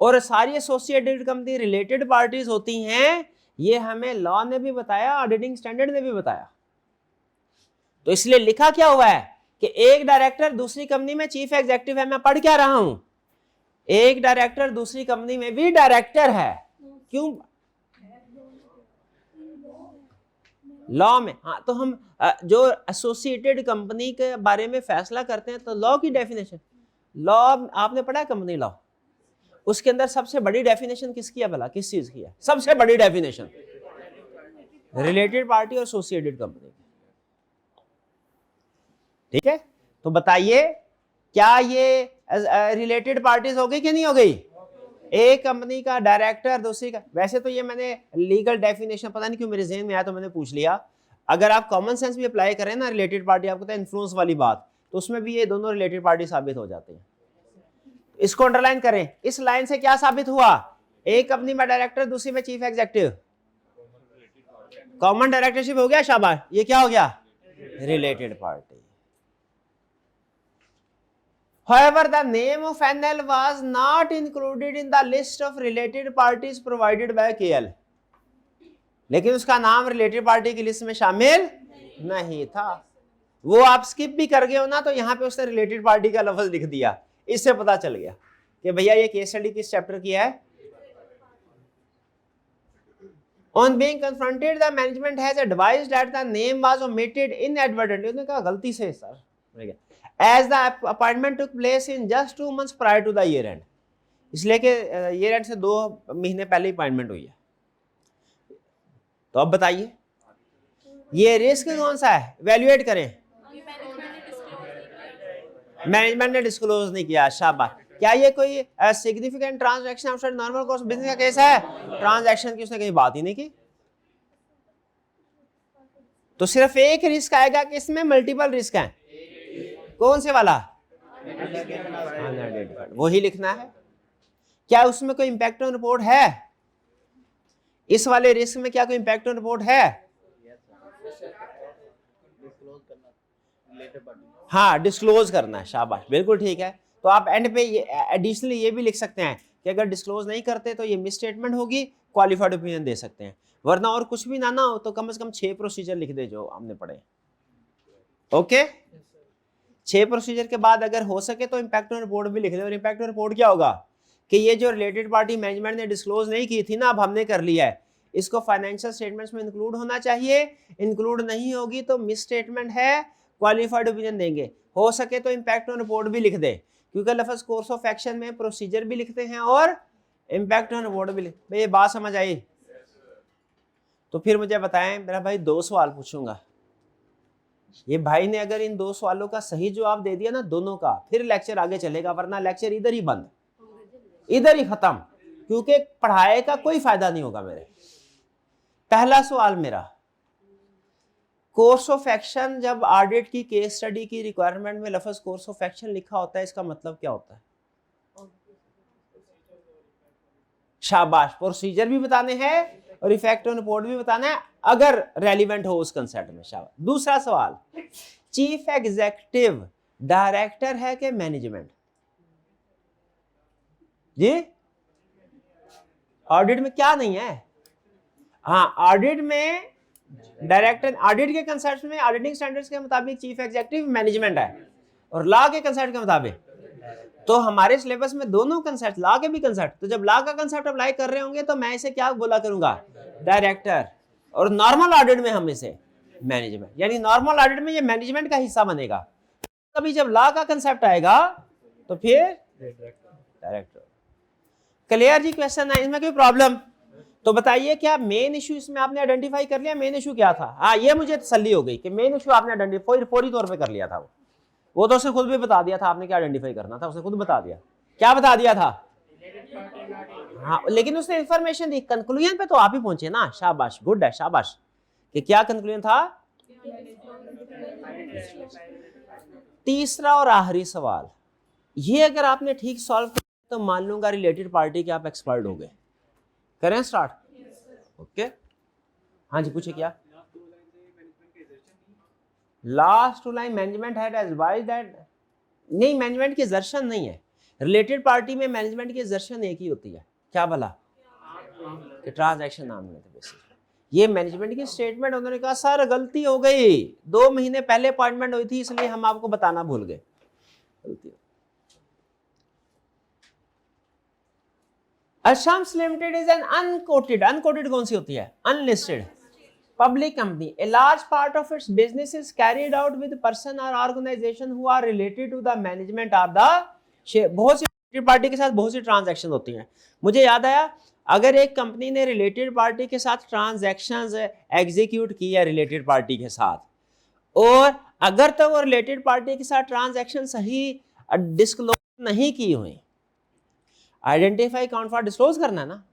और सारी एसोसिएटेड कंपनी रिलेटेड पार्टीज होती हैं, ये हमें लॉ ने भी बताया, ऑडिटिंग स्टैंडर्ड ने भी बताया। तो इसलिए लिखा क्या हुआ है कि एक डायरेक्टर दूसरी कंपनी में चीफ एग्जीक्यूटिव है। मैं पढ़ क्या रहा हूं, एक डायरेक्टर दूसरी कंपनी में भी डायरेक्टर है। क्यों? लॉ में। हाँ, तो हम जो एसोसिएटेड कंपनी के बारे में फैसला करते हैं तो लॉ की डेफिनेशन, लॉ आपने पढ़ा है कंपनी लॉ, उसके अंदर सबसे बड़ी डेफिनेशन किसकी है भला, किस चीज की है? सबसे बड़ी डेफिनेशन रिलेटेड पार्टी और एसोसिएटेड कंपनी। ठीक है, तो बताइए क्या ये रिलेटेड पार्टीज हो गई कि नहीं हो गई? एक कंपनी का डायरेक्टर दूसरी का, वैसे तो ये मैंने लीगल डेफिनेशन पता नहीं क्यों मेरे ज़हन में आया तो मैंने पूछ लिया। अगर आप कॉमन सेंस भी अप्लाई करें ना, रिलेटेड पार्टी, आपको पता है इन्फ्लुएंस वाली बात, तो उसमें भी ये दोनों रिलेटेड पार्टी साबित हो जाते हैं। इसको अंडरलाइन करें। इस लाइन से क्या साबित हुआ? एक कंपनी में डायरेक्टर दूसरी में चीफ एग्जीक्यूटिव, कॉमन डायरेक्टरशिप हो गया, शाबाश। ये क्या हो गया? Related party. However, the name of NL was not included in the list of related parties provided by KL. लेकिन उसका नाम रिलेटेड पार्टी की लिस्ट में शामिल नहीं था। वो आप स्किप भी कर गए हो ना, तो यहाँ पे उसने रिलेटेड पार्टी का लफ्ज लिख दिया, इससे पता चल गया कि भैया ये केस स्टडी किस चैप्टर की है। On being confronted, the management has advised that the name was omitted inadvertently. उसने कहा गलती से sir, as the appointment took place in just 2 months prior to the year end. इसलिए कि ईयर एंड से 2 महीने पहले अपॉइंटमेंट हुई है। तो अब बताइए ये रिस्क कौन सा है, वैल्यूएट करें। मैनेजमेंट ने डिस्क्लोज नहीं किया, शाबाश। क्या ये कोई significant transaction outside normal course business का केस है? ट्रांजैक्शन की उसने कहीं बात ही नहीं की। तो सिर्फ एक रिस्क आएगा कि इसमें मल्टीपल रिस्क हैं। कौन से वाला? वही लिखना है। क्या उसमें कोई इंपैक्ट ऑन रिपोर्ट है? इस वाले रिस्क में क्या कोई इंपैक्ट ऑन रिपोर्ट है? हाँ, डिस्क्लोज करना है, शाबाश, बिल्कुल ठीक है। तो आप एंड पे एडिशनली ये भी लिख सकते हैं कि अगर डिस्क्लोज नहीं करते तो ये मिस स्टेटमेंट होगी, क्वालिफाइड ओपिनियन दे सकते हैं। वरना और कुछ भी ना हो तो कम से कम 6 प्रोसीजर लिख दे जो हमने पढ़े। ओके, 6 प्रोसीजर के बाद अगर हो सके तो इंपैक्ट ऑन रिपोर्ट भी लिख दे। और इंपैक्ट ऑन रिपोर्ट क्या होगा कि ये जो रिलेटेड पार्टी मैनेजमेंट ने डिस्क्लोज नहीं की थी ना, अब हमने कर लिया है, इसको फाइनेंशियल स्टेटमेंट्स में इंक्लूड होना चाहिए। इंक्लूड नहीं होगी तो मिस स्टेटमेंट है, क्वालिफाइड ओपिनियन देंगे। हो सके तो इंपैक्ट ऑन रिपोर्ट भी लिख दे, क्योंकि लफ्ज कोर्स ऑफ एक्शन में प्रोसीजर भी लिखते हैं और इंपैक्ट ऑन रिपोर्ट भी लिखते हैं। ये बात समझ आई? तो फिर मुझे बताएं, मेरा भाई 2 सवाल पूछूंगा। ये भाई ने अगर इन 2 सवालों का सही जवाब दे दिया ना, दोनों का, फिर लेक्चर आगे चलेगा, वरना लेक्चर इधर ही बंद, इधर ही खत्म, क्योंकि पढ़ाए का कोई फायदा नहीं होगा मेरे। पहला सवाल मेरा, कोर्स ऑफ एक्शन, जब ऑडिट की केस स्टडी की रिक्वायरमेंट में लफ्ज कोर्स ऑफ एक्शन लिखा होता है, इसका मतलब क्या होता है? शाबाश, प्रोसीजर भी बताने हैं और इफेक्ट ऑन रिपोर्ट भी बताना है, अगर रेलिवेंट हो उस कंसेप्ट में। शाबाश। दूसरा सवाल, चीफ एग्जीक्यूटिव डायरेक्टर है कि मैनेजमेंट? जी, ऑडिट में क्या नहीं है? हाँ, ऑडिट में डायरेक्टर, ऑडिट के कंसेप्ट में ऑडिटिंग स्टैंडर्ड्स के मुताबिक चीफ एग्जीक्यूटिव मैनेजमेंट है, और लॉ के कंसेप्ट के मुताबिक तो हमारे सिलेबस में दोनों कंसेप्ट, लॉ के भी कंसेप्ट। तो जब लॉ का कंसेप्ट अप्लाई कर रहे होंगे तो मैं इसे क्या बोला करूंगा? डायरेक्टर। और नॉर्मल ऑडिट में हम इसे मैनेजमेंट, यानी नॉर्मल ऑडिट में ये मैनेजमेंट का हिस्सा बनेगा। कभी जब लॉ का कंसेप्ट आएगा तो फिर डायरेक्टर। क्लियर जी? क्वेश्चन है, इसमें कोई प्रॉब्लम? तो बताइए, क्या मेन इशू इसमें आपने आइडेंटिफाई कर लिया? मेन इशू क्या था? हाँ, ये मुझे तसल्ली हो गई कि मेन इशू आपने आइडेंटिफाई फौरी तौर पे कर लिया था। वो तो उसने खुद भी बता दिया था आपने क्या आइडेंटिफाई करना था, उसने खुद बता दिया। क्या बता दिया था? हाँ, लेकिन उसने इंफॉर्मेशन दी। कंक्लूजन पे तो आप ही पहुंचे ना, शाबाश, गुड है, शाबाश। कि क्या कंक्लूजन था? तीसरा और आखिरी सवाल, ये अगर आपने ठीक सॉल्व किया तो मान लूंगा रिलेटेड पार्टी के आप एक्सपर्ट हो गए। करें स्टार्ट? ओके, हाँ जी, पूछे क्या? Last 2 line, management had advised that, नहीं, मैनेजमेंट की एजर्शन नहीं है। रिलेटेड पार्टी में मैनेजमेंट की एजर्शन एक ही होती है, क्या भला? कि ट्रांजैक्शन नाम लेते बेसिस। ये मैनेजमेंट की स्टेटमेंट, उन्होंने कहा सर गलती हो गई, 2 महीने पहले अपॉइंटमेंट हुई थी इसलिए हम आपको बताना भूल गए। Ashams limited is an unquoted, unquoted कौन सी होती है? Unlisted public company. A large part of its business is carried out with person or organization who are related to the management of the share. बहुत सी related पार्टी के साथ बहुत सी transaction होती हैं। मुझे याद आया, अगर एक कंपनी ने रिलेटेड पार्टी के साथ ट्रांजैक्शंस एग्जीक्यूट की है रिलेटेड पार्टी के साथ, और अगर तो वो रिलेटेड पार्टी के साथ ट्रांजैक्शन सही डिस्क्लोज नहीं की हुई, आइडेंटिफाई काउंट फॉर डिस्क्लोज करना है ना,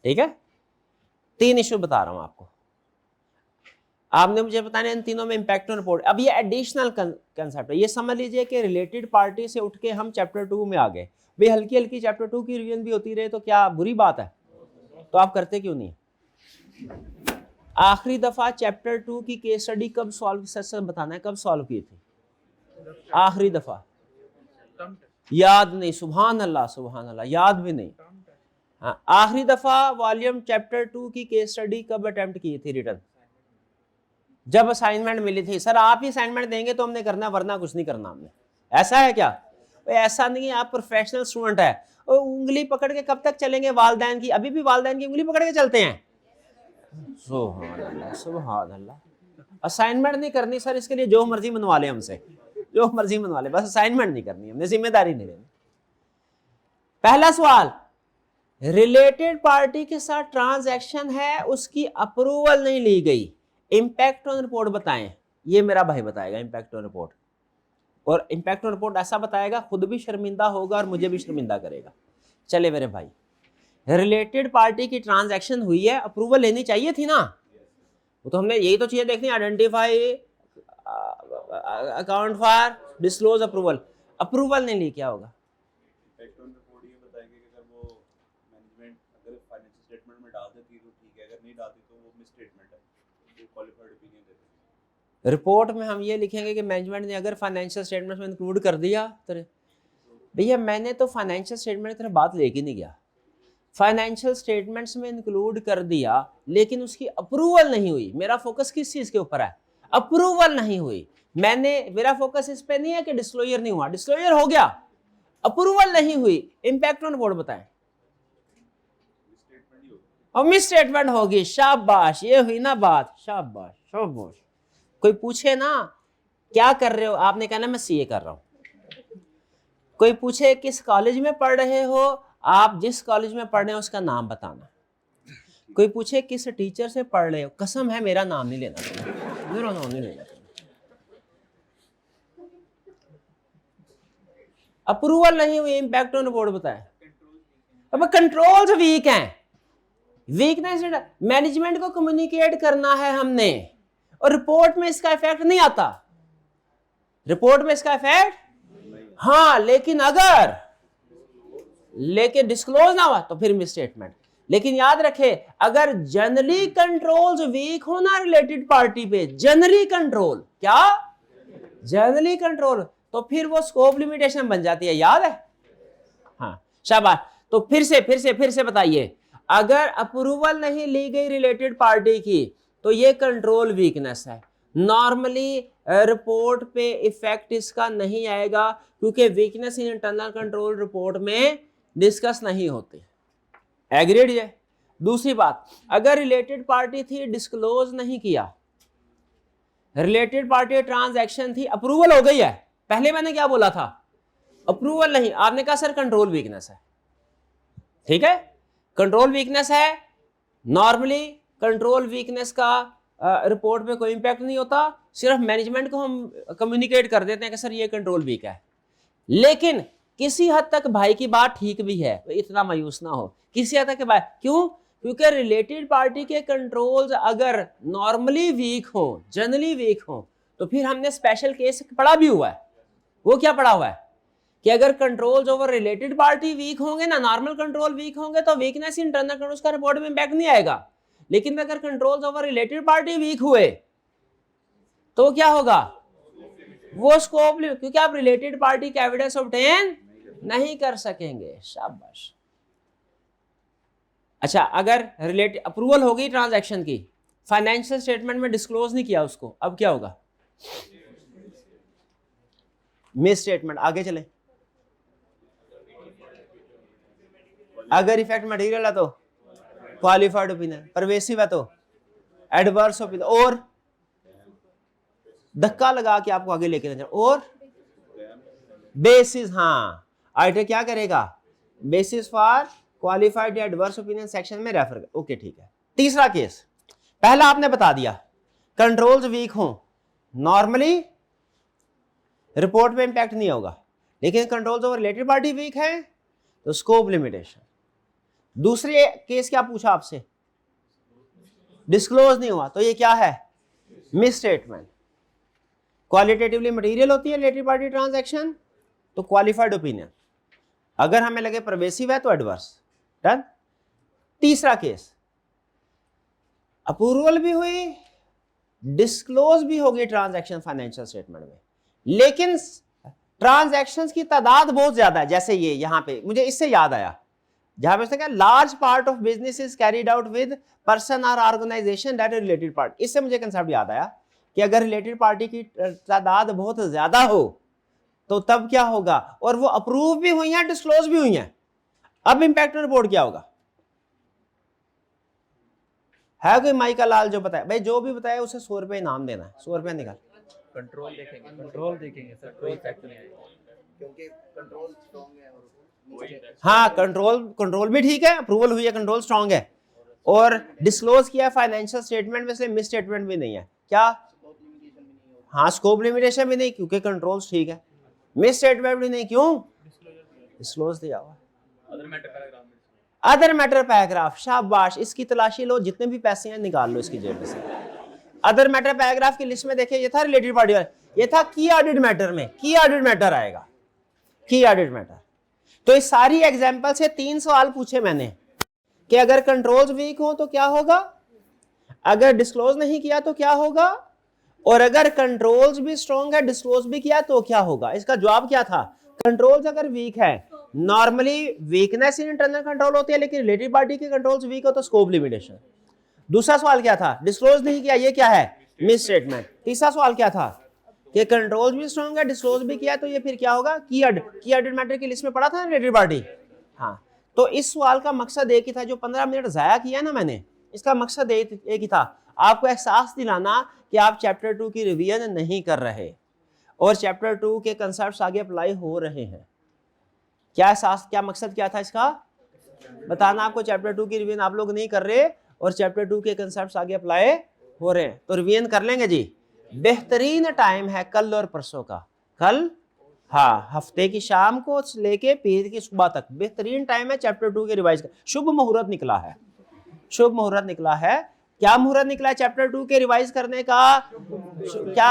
ठीक है? 3 इशू बता रहा हूं आपको, आपने मुझे बताना इन तीनों में इंपैक्ट ऑन रिपोर्ट। अब ये एडिशनल कंसेप्ट है, ये समझ लीजिए कि रिलेटेड पार्टी से उठ के हम चैप्टर 2 में आ गए। भाई हल्की हल्की चैप्टर 2 की रिवीजन भी होती रहे तो क्या बुरी बात है? तो आप करते क्यों नहीं? आखिरी दफा चैप्टर 2 की केस स्टडी कब सॉल्व, सच बताना है, कब सॉल्व की थी आखिरी दफा? याद नहीं? सुभान अल्लाह, सुभान अल्लाह, याद भी नहीं। हाँ, आखिरी दफा वॉल्यूम चैप्टर 2 की केस स्टडी कब अटेम्प्ट की थी रिटर्न? जब असाइनमेंट मिली थी, सर आप ही असाइनमेंट देंगे तो हमने करना, वरना कुछ नहीं करना हमने। ऐसा है क्या? ऐसा नहीं है, आप प्रोफेशनल स्टूडेंट है। और उंगली पकड़ के कब तक चलेंगे वालदैन की? अभी भी वालदैन की उंगली पकड़ के चलते हैं। सुभान अल्लाह, सुभान अल्लाह। असाइनमेंट नहीं करनी सर, इसके लिए जो मर्जी मनवा ले हमसे, जो मर्जी मनवा ले, बस असाइनमेंट नहीं करनी, हमने जिम्मेदारी नहीं लेनी। पहला सवाल, रिलेटेड पार्टी के साथ ट्रांजैक्शन है, उसकी अप्रूवल नहीं ली गई, इंपैक्ट ऑन रिपोर्ट बताएं। ये मेरा भाई बताएगा इंपैक्ट ऑन रिपोर्ट। और इम्पैक्ट ऑन रिपोर्ट ऐसा बताएगा, खुद भी शर्मिंदा होगा और मुझे भी शर्मिंदा करेगा। चले मेरे भाई, रिलेटेड पार्टी की ट्रांजैक्शन हुई है, अप्रूवल लेनी चाहिए थी ना, वो तो हमने यही तो चीजें देखनी, identify account for disclose approval, approval नहीं ली, क्या होगा? इम्पैक्ट ऑन रिपोर्ट ये बताएंगे कि अगर वो मैनेजमेंट अगर फाइनेंशियल स्टेटमेंट में डाल देती है तो ठीक है, अगर नहीं डालती तो वो मिस स्टेटमेंट है, तो क्वालिफाइड ओपिनियन देते हैं। रिपोर्ट में हम ये लिखेंगे कि मैनेजमेंट ने अगर फाइनेंशियल स्टेटमेंट में इंक्लूड कर दिया तो भैया मैंने तो फाइनेंशियल स्टेटमेंट की तरफ बात लेके नहीं गया, फाइनेंशियल स्टेटमेंट्स में इंक्लूड कर दिया लेकिन उसकी अप्रूवल नहीं हुई। मेरा फोकस किस चीज के ऊपर है? अप्रूवल नहीं हुई। मेरा फोकस इस पे नहीं है कि डिस्क्लोजर नहीं हुआ, डिस्क्लोजर हो गया, अप्रूवल नहीं हुई। इम्पैक्ट ऑन रिपोर्ट बताएं, और मिस स्टेटमेंट होगी। शाबाश, ये हुई ना बात, शाबाश शाबाश। कोई पूछे ना क्या कर रहे हो, आपने कहना मैं सीए कर रहा हूं। कोई पूछे किस कॉलेज में पढ़ रहे हो, आप जिस कॉलेज में पढ़ रहे हो उसका नाम बताना। कोई पूछे किस टीचर से पढ़ रहे हो, कसम है मेरा नाम नहीं लेना, मेरा नाम नहीं लेना। अप्रूवल नहीं हुई, इम्पैक्ट ऑन रिपोर्ट बताए। अब कंट्रोल्स वीक हैं, वीकनेस मैनेजमेंट को कम्युनिकेट करना है हमने, और रिपोर्ट में इसका इफेक्ट नहीं आता, रिपोर्ट में इसका इफेक्ट हाँ, लेकिन अगर डिस्क्लोज ना हुआ तो फिर मिस स्टेटमेंट। लेकिन याद रखे, अगर जनरली कंट्रोल्स वीक हो ना रिलेटेड पार्टी पे, जनरली कंट्रोल, क्या जनरली कंट्रोल, तो फिर वो स्कोप लिमिटेशन बन जाती है, याद है? हाँ शाबाश। तो फिर से बताइए, अगर अप्रूवल नहीं ली गई रिलेटेड पार्टी की तो ये कंट्रोल वीकनेस है। नॉर्मली रिपोर्ट पे इफेक्ट इसका नहीं आएगा क्योंकि weakness in internal control report में डिस्कस नहीं होती। एग्रीड है। दूसरी बात, अगर रिलेटेड पार्टी थी, डिस्क्लोज नहीं किया, रिलेटेड पार्टी ट्रांजैक्शन थी, अप्रूवल हो गई है, पहले मैंने क्या बोला था? अप्रूवल नहीं, आपने कहा सर कंट्रोल वीकनेस है। ठीक है, कंट्रोल वीकनेस है। नॉर्मली कंट्रोल वीकनेस का रिपोर्ट में कोई इंपैक्ट नहीं होता, सिर्फ मैनेजमेंट को हम कम्युनिकेट कर देते हैं कि सर ये कंट्रोल वीक है। लेकिन किसी हद तक भाई की बात ठीक भी है, तो इतना मायूस ना हो, किसी हद तक बात क्यों? क्योंकि रिलेटेड पार्टी के कंट्रोल्स अगर नॉर्मली वीक हो, जनरली वीक हो, तो फिर हमने स्पेशल केस पढ़ा भी हुआ है। वो क्या पढ़ा हुआ है कि अगर controls over related party weak होंगे ना, नॉर्मल कंट्रोल वीक होंगे, तो वीकनेस इंटरनल कंट्रोल्स का रिपोर्ट में इंपैक्ट नहीं आएगा। लेकिन अगर controls over related party weak हुए तो क्या होगा? वो स्कोप, क्योंकि आप रिलेटेड पार्टी का एविडेंस ऑब्टेन नहीं कर सकेंगे। शाबाश। अच्छा, अगर रिलेटेड अप्रूवल हो गई ट्रांजैक्शन की, फाइनेंशियल स्टेटमेंट में डिस्क्लोज नहीं किया उसको, अब क्या होगा? Miss statement. आगे चले, अगर इफेक्ट मटेरियल है तो क्वालिफाइड ओपिनियन, परवेसिव है तो एडवर्स ओपिनियन, और धक्का लगा के आपको आगे लेके जाए, और बेसिस। हाँ, आईटी क्या करेगा? Basis for qualified adverse opinion section में रेफर कर। ओके ठीक है। तीसरा केस, पहला आपने बता दिया कंट्रोल्स वीक हो, नॉर्मली रिपोर्ट में इंपैक्ट नहीं होगा, लेकिन controls over related party weak है तो स्कोप लिमिटेशन। दूसरे केस क्या पूछा आपसे? डिस्क्लोज नहीं हुआ, तो ये क्या है? Miss statement. क्वालिटेटिवली मटेरियल होती है रिलेटेड पार्टी ट्रांजैक्शन, तो क्वालिफाइड ओपिनियन। अगर हमें लगे परवेसिव है तो एडवर्स। डन। तीसरा केस, अप्रूवल भी हुई, डिस्क्लोज भी होगी ट्रांजैक्शन फाइनेंशियल स्टेटमेंट में, लेकिन ट्रांजैक्शंस की तादाद बहुत ज्यादा है। जैसे ये यहां पे मुझे इससे याद आया, जहां पे उसने कहा large part of business is carried out with person और organization that is related party. इससे मुझे कंसेप्ट याद आया कि अगर रिलेटेड पार्टी की तादाद बहुत ज्यादा हो तो तब क्या होगा, और वो अप्रूव भी हुई हैं, डिस्क्लोज भी हुई हैं। अब इंपैक्ट ऑन रिपोर्ट क्या होगा? है कोई माइका लाल जो बताए? भाई जो भी बताया उसे 100 रुपए इनाम देना है, 100 रुपया निकाल। कंट्रोल देखेंगे सर, कोई इफेक्ट नहीं आएगा क्योंकि कंट्रोल स्ट्रांग है और हाँ, कंट्रोल भी ठीक है, अप्रूवल हुई है, कंट्रोल स्ट्रांग है, और डिस्क्लोज किया फाइनेंशियल स्टेटमेंट में से, मिस स्टेटमेंट भी नहीं है। क्या? हाँ, स्कोप लिमिटेशन भी नहीं, क्योंकि कंट्रोल्स ठीक है। मिस स्टेटमेंट भी नहीं, क्यों? डिस्क्लोज दिया हुआ। अदर मैटर पैराग्राफ में, अदर मैटर पैराग्राफ, शाबाश, इसकी तलाशी लो, जितने भी पैसे हैं निकाल लो इसकी जेब में से। अदर मैटर पैराग्राफ की लिस्ट में देखिए, ये था रिलेटेड पार्टी वाला, ये था की ऑडिट मैटर में, की ऑडिट मैटर आएगा, की ऑडिट मैटर। तो इस सारी एग्जांपल से 3 सवाल पूछे मैंने कि अगर कंट्रोल्स वीक हो तो क्या होगा, अगर डिस्क्लोज नहीं किया तो क्या होगा, और अगर कंट्रोल्स भी स्ट्रॉन्ग है डिस्क्लोज भी किया तो क्या होगा। इसका जवाब क्या था? कंट्रोल्स अगर वीक है, normally weakness in internal control होती है, लेकिन रिलेटेड पार्टी के कंट्रोल्स वीक हो तो स्कोप लिमिटेशन। दूसरा सवाल क्या था? डिस्क्लोज नहीं किया, ये क्या है? Miss statement. तीसरा सवाल क्या था? कि कंट्रोल भी स्ट्रॉन्ग है डिस्क्लोज भी किया तो ये फिर क्या होगा? की ऑडिट मैटर की लिस्ट में पड़ा था रिलेटेड पार्टी। हाँ, तो इस सवाल का मकसद एक ही था, जो 15 मिनट जाया किया ना मैंने, इसका मकसद एक ही था, आपको एहसास दिलाना कि आप चैप्टर 2 की रिवीजन नहीं कर रहे और चैप्टर 2 के कंसेप्ट्स आगे अप्लाई हो रहे हैं। क्या एहसास, क्या मकसद क्या था इसका? बताना आपको चैप्टर 2 की रिवीजन आप लोग नहीं कर रहे और चैप्टर 2 के कंसेप्ट्स आगे अप्लाई हो रहे हैं, तो रिवीजन कर लेंगे जी। बेहतरीन टाइम है कल और परसों का, कल, हाँ, हफ्ते की शाम को लेके पीर की सुबह तक बेहतरीन टाइम है चैप्टर 2 के रिवाइज का। शुभ मुहूर्त निकला है, शुभ मुहूर्त निकला है। क्या मुहूर्त निकला है चैप्टर 2 के रिवाइज करने का? क्या?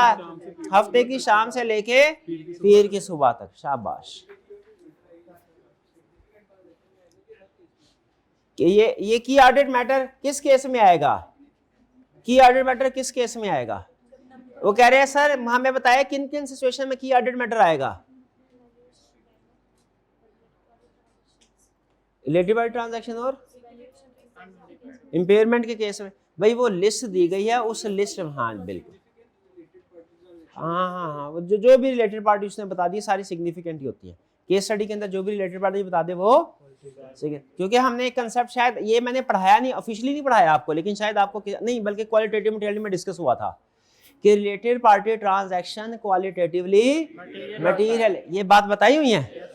हफ्ते की शाम से लेके पीर की सुबह तक। शाबाश। कि ये की ऑडिट मैटर किस केस में आएगा? की ऑडिट मैटर किस केस में आएगा? वो कह रहे हैं सर हमें बताया किन किन सिचुएशन में की ऑडिट मैटर आएगा। रिलेटेड पार्टी ट्रांजैक्शन और इम्पेयरमेंट के केस में। भाई वो लिस्ट दी गई है, उस लिस्ट में, हाँ बिल्कुल, हाँ, जो भी रिलेटेड पार्टी उसने बता दी सारी सिग्निफिकेंट ही होती है। केस स्टडी के अंदर जो भी रिलेटेड पार्टी बता दे वो, क्योंकि हमने एक कंसेप्ट, शायद ये मैंने पढ़ाया नहीं, ऑफिशियली नहीं पढ़ाया आपको, लेकिन शायद आपको नहीं बल्कि क्वालिटेटिव मटेरियल में डिस्कस हुआ था कि related party transaction qualitatively material, ये बात बताई हुई है।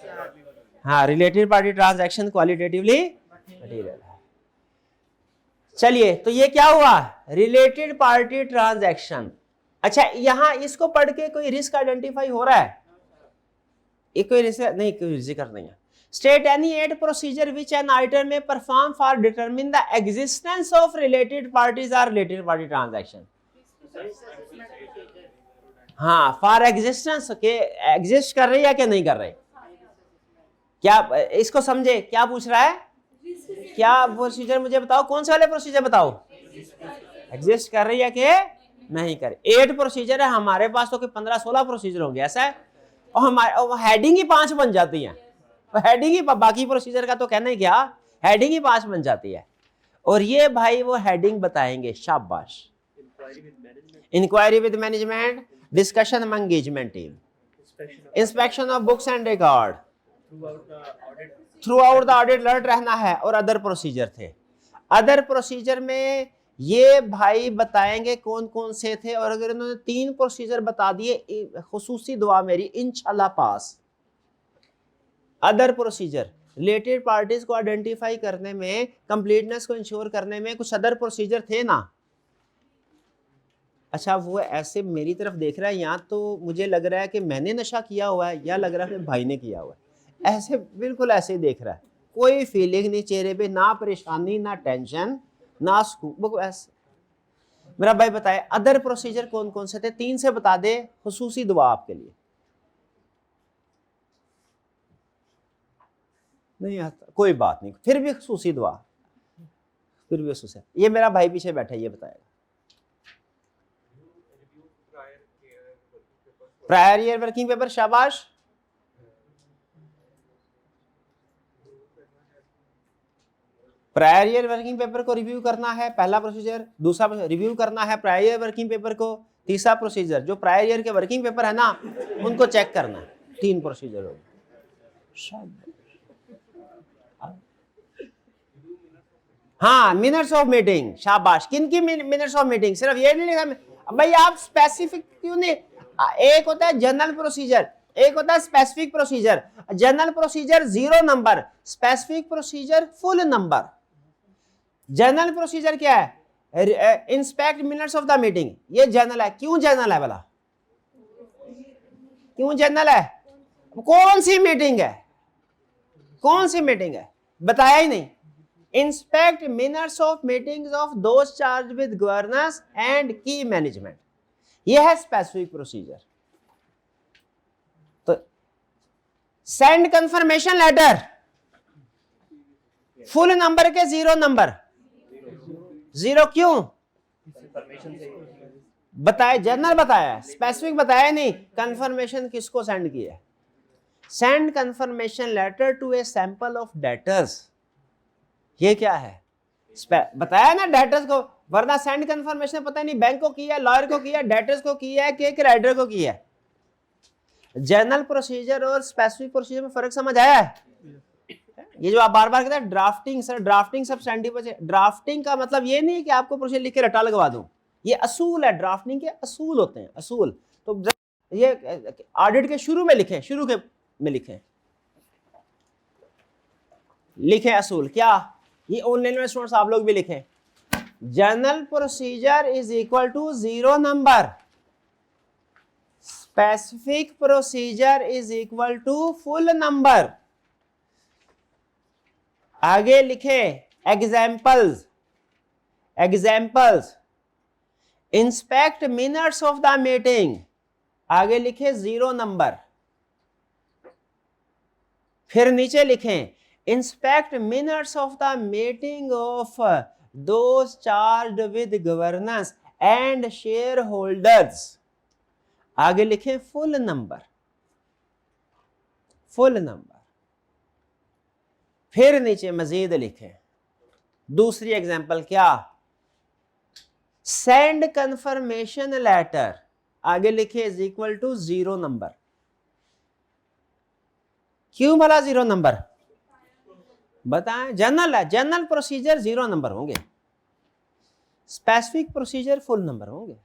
हाँ, related party transaction qualitatively material. चलिए, तो ये क्या हुआ? Related party transaction. अच्छा, यहां इसको पढ़ के कोई रिस्क आइडेंटिफाई हो रहा है? एक कोई रिस्क नहीं, कोई जिक्र नहीं है। State any 8 procedure which an auditor may perform for determine the existence of related parties or related party transaction. हाँ, for existence के exist कर रही है कि नहीं कर रही? क्या इसको समझे? क्या पूछ रहा है? क्या प्रोसीजर मुझे बताओ, कौन से वाले प्रोसीजर बताओ? एग्जिस्ट कर रही है कि नहीं कर? 8 प्रोसीजर है हमारे पास, तो 15-16 प्रोसीजर होंगे, ऐसा है। और हमारे हेडिंग ही 5 बन जाती है, हेडिंग ही, बाकी प्रोसीजर का तो कहना ही क्या, हेडिंग ही 5 बन जाती है। और ये भाई वो हेडिंग बताएंगे। शाबाश। Inquiry with management, discussion among engagement team, inspection of books and record, throughout the audit alert रहना है, और अदर प्रोसीजर थे। अदर प्रोसीजर में ये भाई बताएंगे कौन कौन से थे, और अगर इन्होंने 3 प्रोसीजर बता दिए, खुसूसी दुआ मेरी इंशाल्लाह पास। अदर प्रोसीजर, रिलेटेड पार्टीज को आइडेंटिफाई करने में, कंप्लीटनेस को इंश्योर करने में कुछ अदर प्रोसीजर थे ना। अच्छा, वो ऐसे मेरी तरफ देख रहा है, यहाँ तो मुझे लग रहा है कि मैंने नशा किया हुआ है, या लग रहा है भाई ने किया हुआ है। ऐसे बिल्कुल ऐसे ही देख रहा है, कोई फीलिंग नहीं चेहरे पे, ना परेशानी ना टेंशन ना सुकून, ऐसे। मेरा भाई बताए अदर प्रोसीजर कौन कौन से थे? 3 से बता दे, खुसूसी दुआ आपके लिए। नहीं आता, कोई बात नहीं, फिर भी खुसूसी दुआ, फिर भी खुसूसी। ये मेरा भाई पीछे बैठा है, ये बताएगा। प्रायर ईयर वर्किंग पेपर, शाबाश। प्रायर ईयर वर्किंग पेपर को रिव्यू करना है, पहला प्रोसीजर। दूसरा, रिव्यू करना है प्रायर ईयर वर्किंग पेपर को। तीसरा प्रोसीजर, जो प्रायर ईयर के वर्किंग पेपर है ना उनको चेक करना है। 3 प्रोसीजर हो। हाँ, मिनट्स ऑफ मीटिंग, शाबाश। किन की मिनट्स ऑफ मीटिंग? सिर्फ ये नहीं लिखा भाई, आप स्पेसिफिक क्यों नहीं? एक होता है जनरल प्रोसीजर, एक होता है specific procedure. General procedure 0 number, specific procedure full number. General procedure क्या है? Inspect minutes of the meeting, ये जनरल है। क्यों जनरल है भला? क्यों जनरल है? कौन सी मीटिंग है, कौन सी मीटिंग है, बताया ही नहीं। Inspect minutes of meetings of those charge with governance and key management, यह है स्पेसिफिक प्रोसीजर। तो send confirmation letter, full number के 0 नंबर, 0 क्यों बताया, जनरल बताया, स्पेसिफिक बताया नहीं। कंफर्मेशन किसको सेंड किया, send confirmation letter to a sample of debtors, ये क्या है, बताया ना डेटर्स को, वरना सेंड कंफर्मेशन पता नहीं बैंक को किया, लॉयर को किया, डेटर्स को किया है कि क्रेडिटर को किया है। जनरल प्रोसीजर और स्पेसिफिक प्रोसीजर में फर्क समझ आया है? ये जो आप बार बार कहते हैं drafting, sir drafting substantive, drafting का मतलब ये नहीं है कि आपको प्रोसीजर लिख के रटा लगवा दूं, ये असूल है, ड्राफ्टिंग के असूल होते हैं, असूल। तो ये ऑडिट के शुरू में लिखें, शुरू के में लिखें, लिखें असूल क्या, ये ऑनलाइन में स्टूडेंट्स आप लोग भी लिखें। General procedure is equal to 0 number, specific procedure is equal to full number. आगे लिखे examples, examples inspect minutes of the meeting, आगे लिखे 0 नंबर। फिर नीचे लिखें inspect minutes of the meeting of those charged with governance and shareholders, आगे लिखें full number, full number. फिर नीचे मजीद लिखें दूसरी एग्जांपल क्या, सेंड कंफर्मेशन लेटर, आगे लिखे इज इक्वल टू 0 नंबर। क्यों भला 0 नंबर बताएं, जनरल है, जनरल प्रोसीजर 0 नंबर होंगे, स्पेसिफिक प्रोसीजर फुल नंबर होंगे,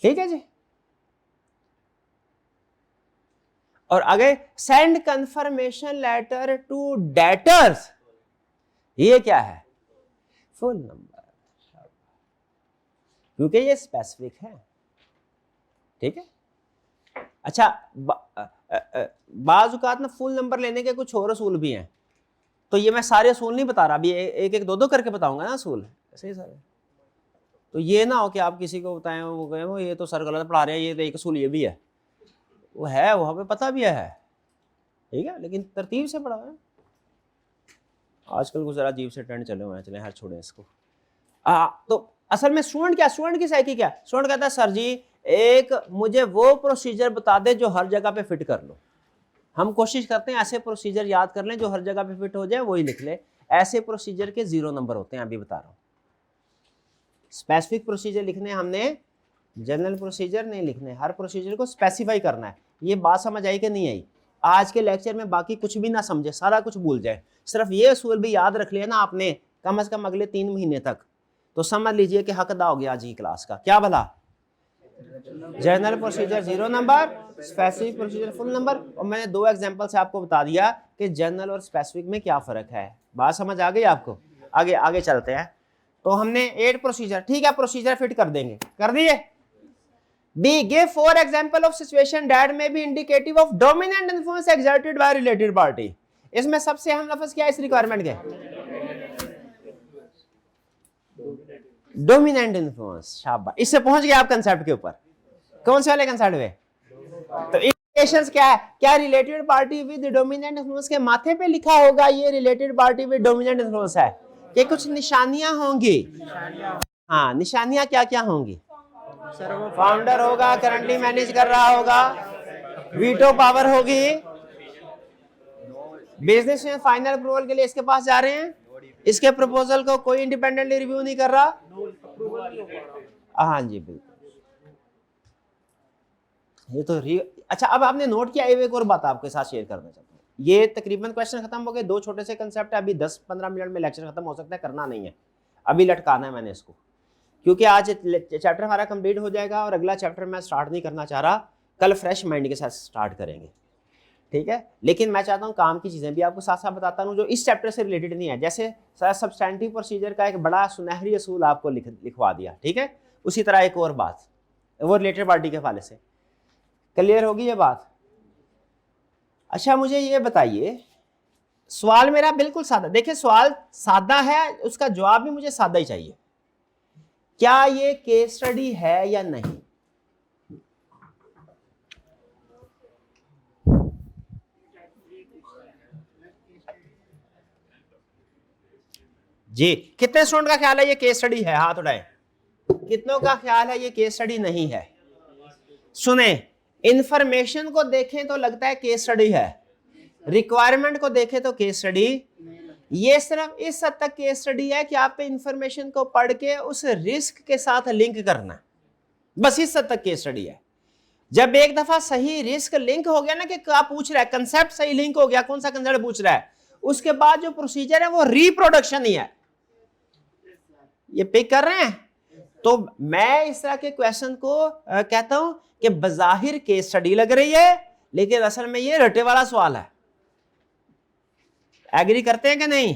ठीक है जी। और आगे send confirmation letter to debtors, ये क्या है, फुल नंबर, क्योंकि ये स्पेसिफिक है, ठीक है। अच्छा बाज़ औक़ात ना फुल नंबर लेने के कुछ और असूल भी हैं, तो ये मैं सारे असूल नहीं बता रहा, अभी एक एक दो दो करके बताऊंगा ना असूल, ऐसे ही सारे। तो ये ना हो कि आप किसी को बताएं वो कहें वो ये तो सर गलत पढ़ा रहे हैं, ये तो एक असूल ये भी है, वो है, वो हमें पता भी है, ठीक है, लेकिन तरतीब से पढ़ा है। आजकल कुछ ज़रा अजीब से ट्रेंड चले हुए हैं, चले हर छोड़ें इसको। तो असल में स्टूडेंट क्या, स्टूडेंट की साइकी क्या, स्टूडेंट कहता है सर जी एक मुझे वो प्रोसीजर बता दे जो हर जगह पे फिट कर लो। हम कोशिश करते हैं ऐसे प्रोसीजर याद कर लें जो हर जगह पे फिट हो जाए, वही लिख ले। ऐसे प्रोसीजर के 0 नंबर होते हैं, अभी बता रहा हूँ। स्पेसिफिक प्रोसीजर लिखने हमने, जनरल प्रोसीजर नहीं लिखने, हर प्रोसीजर को स्पेसिफाई करना है। ये बात समझ आई कि नहीं आई? आज के लेक्चर में बाकी कुछ भी ना समझे, सारा कुछ भूल जाए, सिर्फ ये असूल भी याद रख लिया ना आपने कम से कम अगले 3 महीने तक, तो समझ लीजिए कि हक अदा हो गया आज की क्लास का। क्या भला, general procedure 0 number, specific procedure full number. और मैंने 2 एग्जांपल से आपको बता दिया कि जनरल और स्पेसिफिक में क्या फ़र्क है। बात समझ आ गई आपको? आगे आगे चलते हैं। तो हमने 8 प्रोसीजर, ठीक है, प्रोसीजर फिट कर देंगे, कर दिए। B, give 4 example of situation that may be indicative of dominant influence exerted by related party. इसमें सबसे अहम लफ्ज क्या है इस रिक्वायरमेंट के? Dominant influence. शाबाश, इससे पहुंच गए आप कंसेप्ट के ऊपर। कौन से वाले कंसेप्ट पे? तो इंडिकेशंस क्या है? क्या related party with dominant influence के माथे पे लिखा होगा ये related party with dominant influence है, कि कुछ निशानियां होंगी? हाँ, निशानियां क्या क्या होंगी? फाउंडर होगा, करंटली मैनेज कर रहा होगा, वीटो पावर होगी, बिजनेस में फाइनल अप्रूवल के लिए इसके पास जा रहे हैं, इसके प्रपोजल को कोई इंडिपेंडेंटली रिव्यू नहीं कर रहा। हाँ जी बिल्कुल, ये तो अच्छा, अब आपने नोट किया, एक और बात आपके साथ शेयर करना चाहता हूँ। ये तकरीबन क्वेश्चन खत्म हो गए, 2 छोटे से कंसेप्ट है, अभी 10-15 मिनट में लेक्चर खत्म हो सकता है, करना नहीं है, अभी लटकाना है मैंने इसको, क्योंकि आज चैप्टर हमारा कंप्लीट हो जाएगा और अगला चैप्टर मैं स्टार्ट नहीं करना चाह रहा, कल फ्रेश माइंड के साथ स्टार्ट करेंगे, ठीक है। लेकिन मैं चाहता हूँ काम की चीज़ें भी आपको साथ साथ बताता हूँ जो इस चैप्टर से रिलेटेड नहीं है। जैसे सब्सटेंटिव प्रोसीजर का एक बड़ा सुनहरी असूल आपको लिखवा दिया, ठीक है। उसी तरह एक और बात, वो रिलेटेड पार्टी के हवाले से, क्लियर होगी ये बात? अच्छा मुझे ये बताइए, सवाल मेरा बिल्कुल सादा, देखिए सवाल सादा है, उसका जवाब भी मुझे सादा ही चाहिए। क्या ये केस स्टडी है या नहीं? जी, कितने स्टूडेंट का ख्याल है ये केस स्टडी है? हाथ उठाएं। कितनों का ख्याल है ये केस स्टडी नहीं है? सुने, इंफॉर्मेशन को देखें तो लगता है केस स्टडी है, रिक्वायरमेंट को देखें तो केस स्टडी, ये सिर्फ इस हद तक केस स्टडी है कि आप पे इंफॉर्मेशन को पढ़ के उस रिस्क के साथ लिंक करना, बस इस हद तक केस स्टडी है। जब एक दफा सही रिस्क लिंक हो गया ना, कि आप पूछ रहा है कंसेप्ट सही लिंक हो गया, कौन सा कंसेप्ट पूछ रहा है, उसके बाद जो प्रोसीजर है वो रिप्रोडक्शन ही है। ये पिक कर रहे हैं? तो मैं इस तरह के क्वेश्चन को कहता हूं कि बजाहिर केस स्टडी लग रही है, लेकिन असल में ये रटे वाला सवाल है। एग्री करते हैं कि नहीं?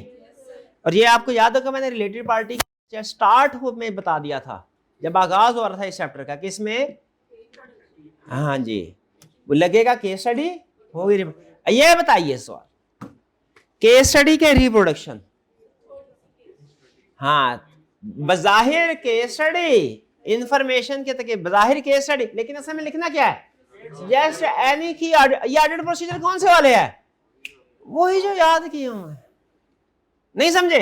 और ये आपको याद होगा मैंने रिलेटेड पार्टी स्टार्ट में बता दिया था, जब आगाज हो रहा था इस चैप्टर का, कि इसमें हाँ जी वो लगेगा केस स्टडी होगी। ये बताइए सवाल, केस स्टडी के रिप्रोडक्शन, हाँ बजाहिर केस स्टडी, इंफॉर्मेशन के तक बजाहिर केस स्टडी, लेकिन असल में लिखना क्या है? जस्ट एनी की। ये ऑडिट प्रोसीजर कौन से वाले हैं? वही जो याद किए हुए, नहीं समझे?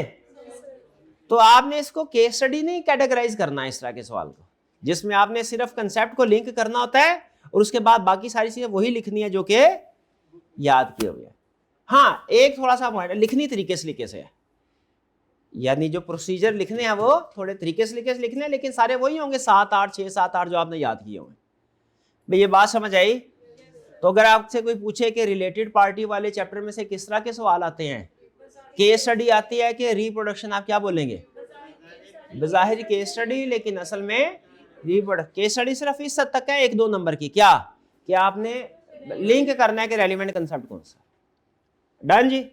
तो आपने इसको केस स्टडी नहीं कैटेगराइज करना है इस तरह के सवाल को, जिसमें आपने सिर्फ कंसेप्ट को लिंक करना होता है और उसके बाद बाकी सारी चीजें वही लिखनी है जो कि याद किए हुए। हाँ एक थोड़ा सा पॉइंट, लिखनी तरीके से है, यानी जो प्रोसीजर लिखने हैं वो थोड़े तरीके से लिखने हैं, लेकिन सारे वही होंगे 7 8 6 7 8 जो आपने याद किए होंगे। भाई ये बात समझ आई? तो अगर आपसे कोई पूछे कि रिलेटेड पार्टी वाले चैप्टर में से किस तरह के सवाल आते हैं, केस स्टडी आती है कि रिप्रोडक्शन, आप क्या बोलेंगे? बज़ाहिर केस स्टडी, लेकिन असल में रिप्रोडक्शन। केस स्टडी सिर्फ इस हद तक है 1 2 नंबर की, क्या कि आपने लिंक करना है कि रेलिवेंट कंसेप्ट कौन सा। डन जी?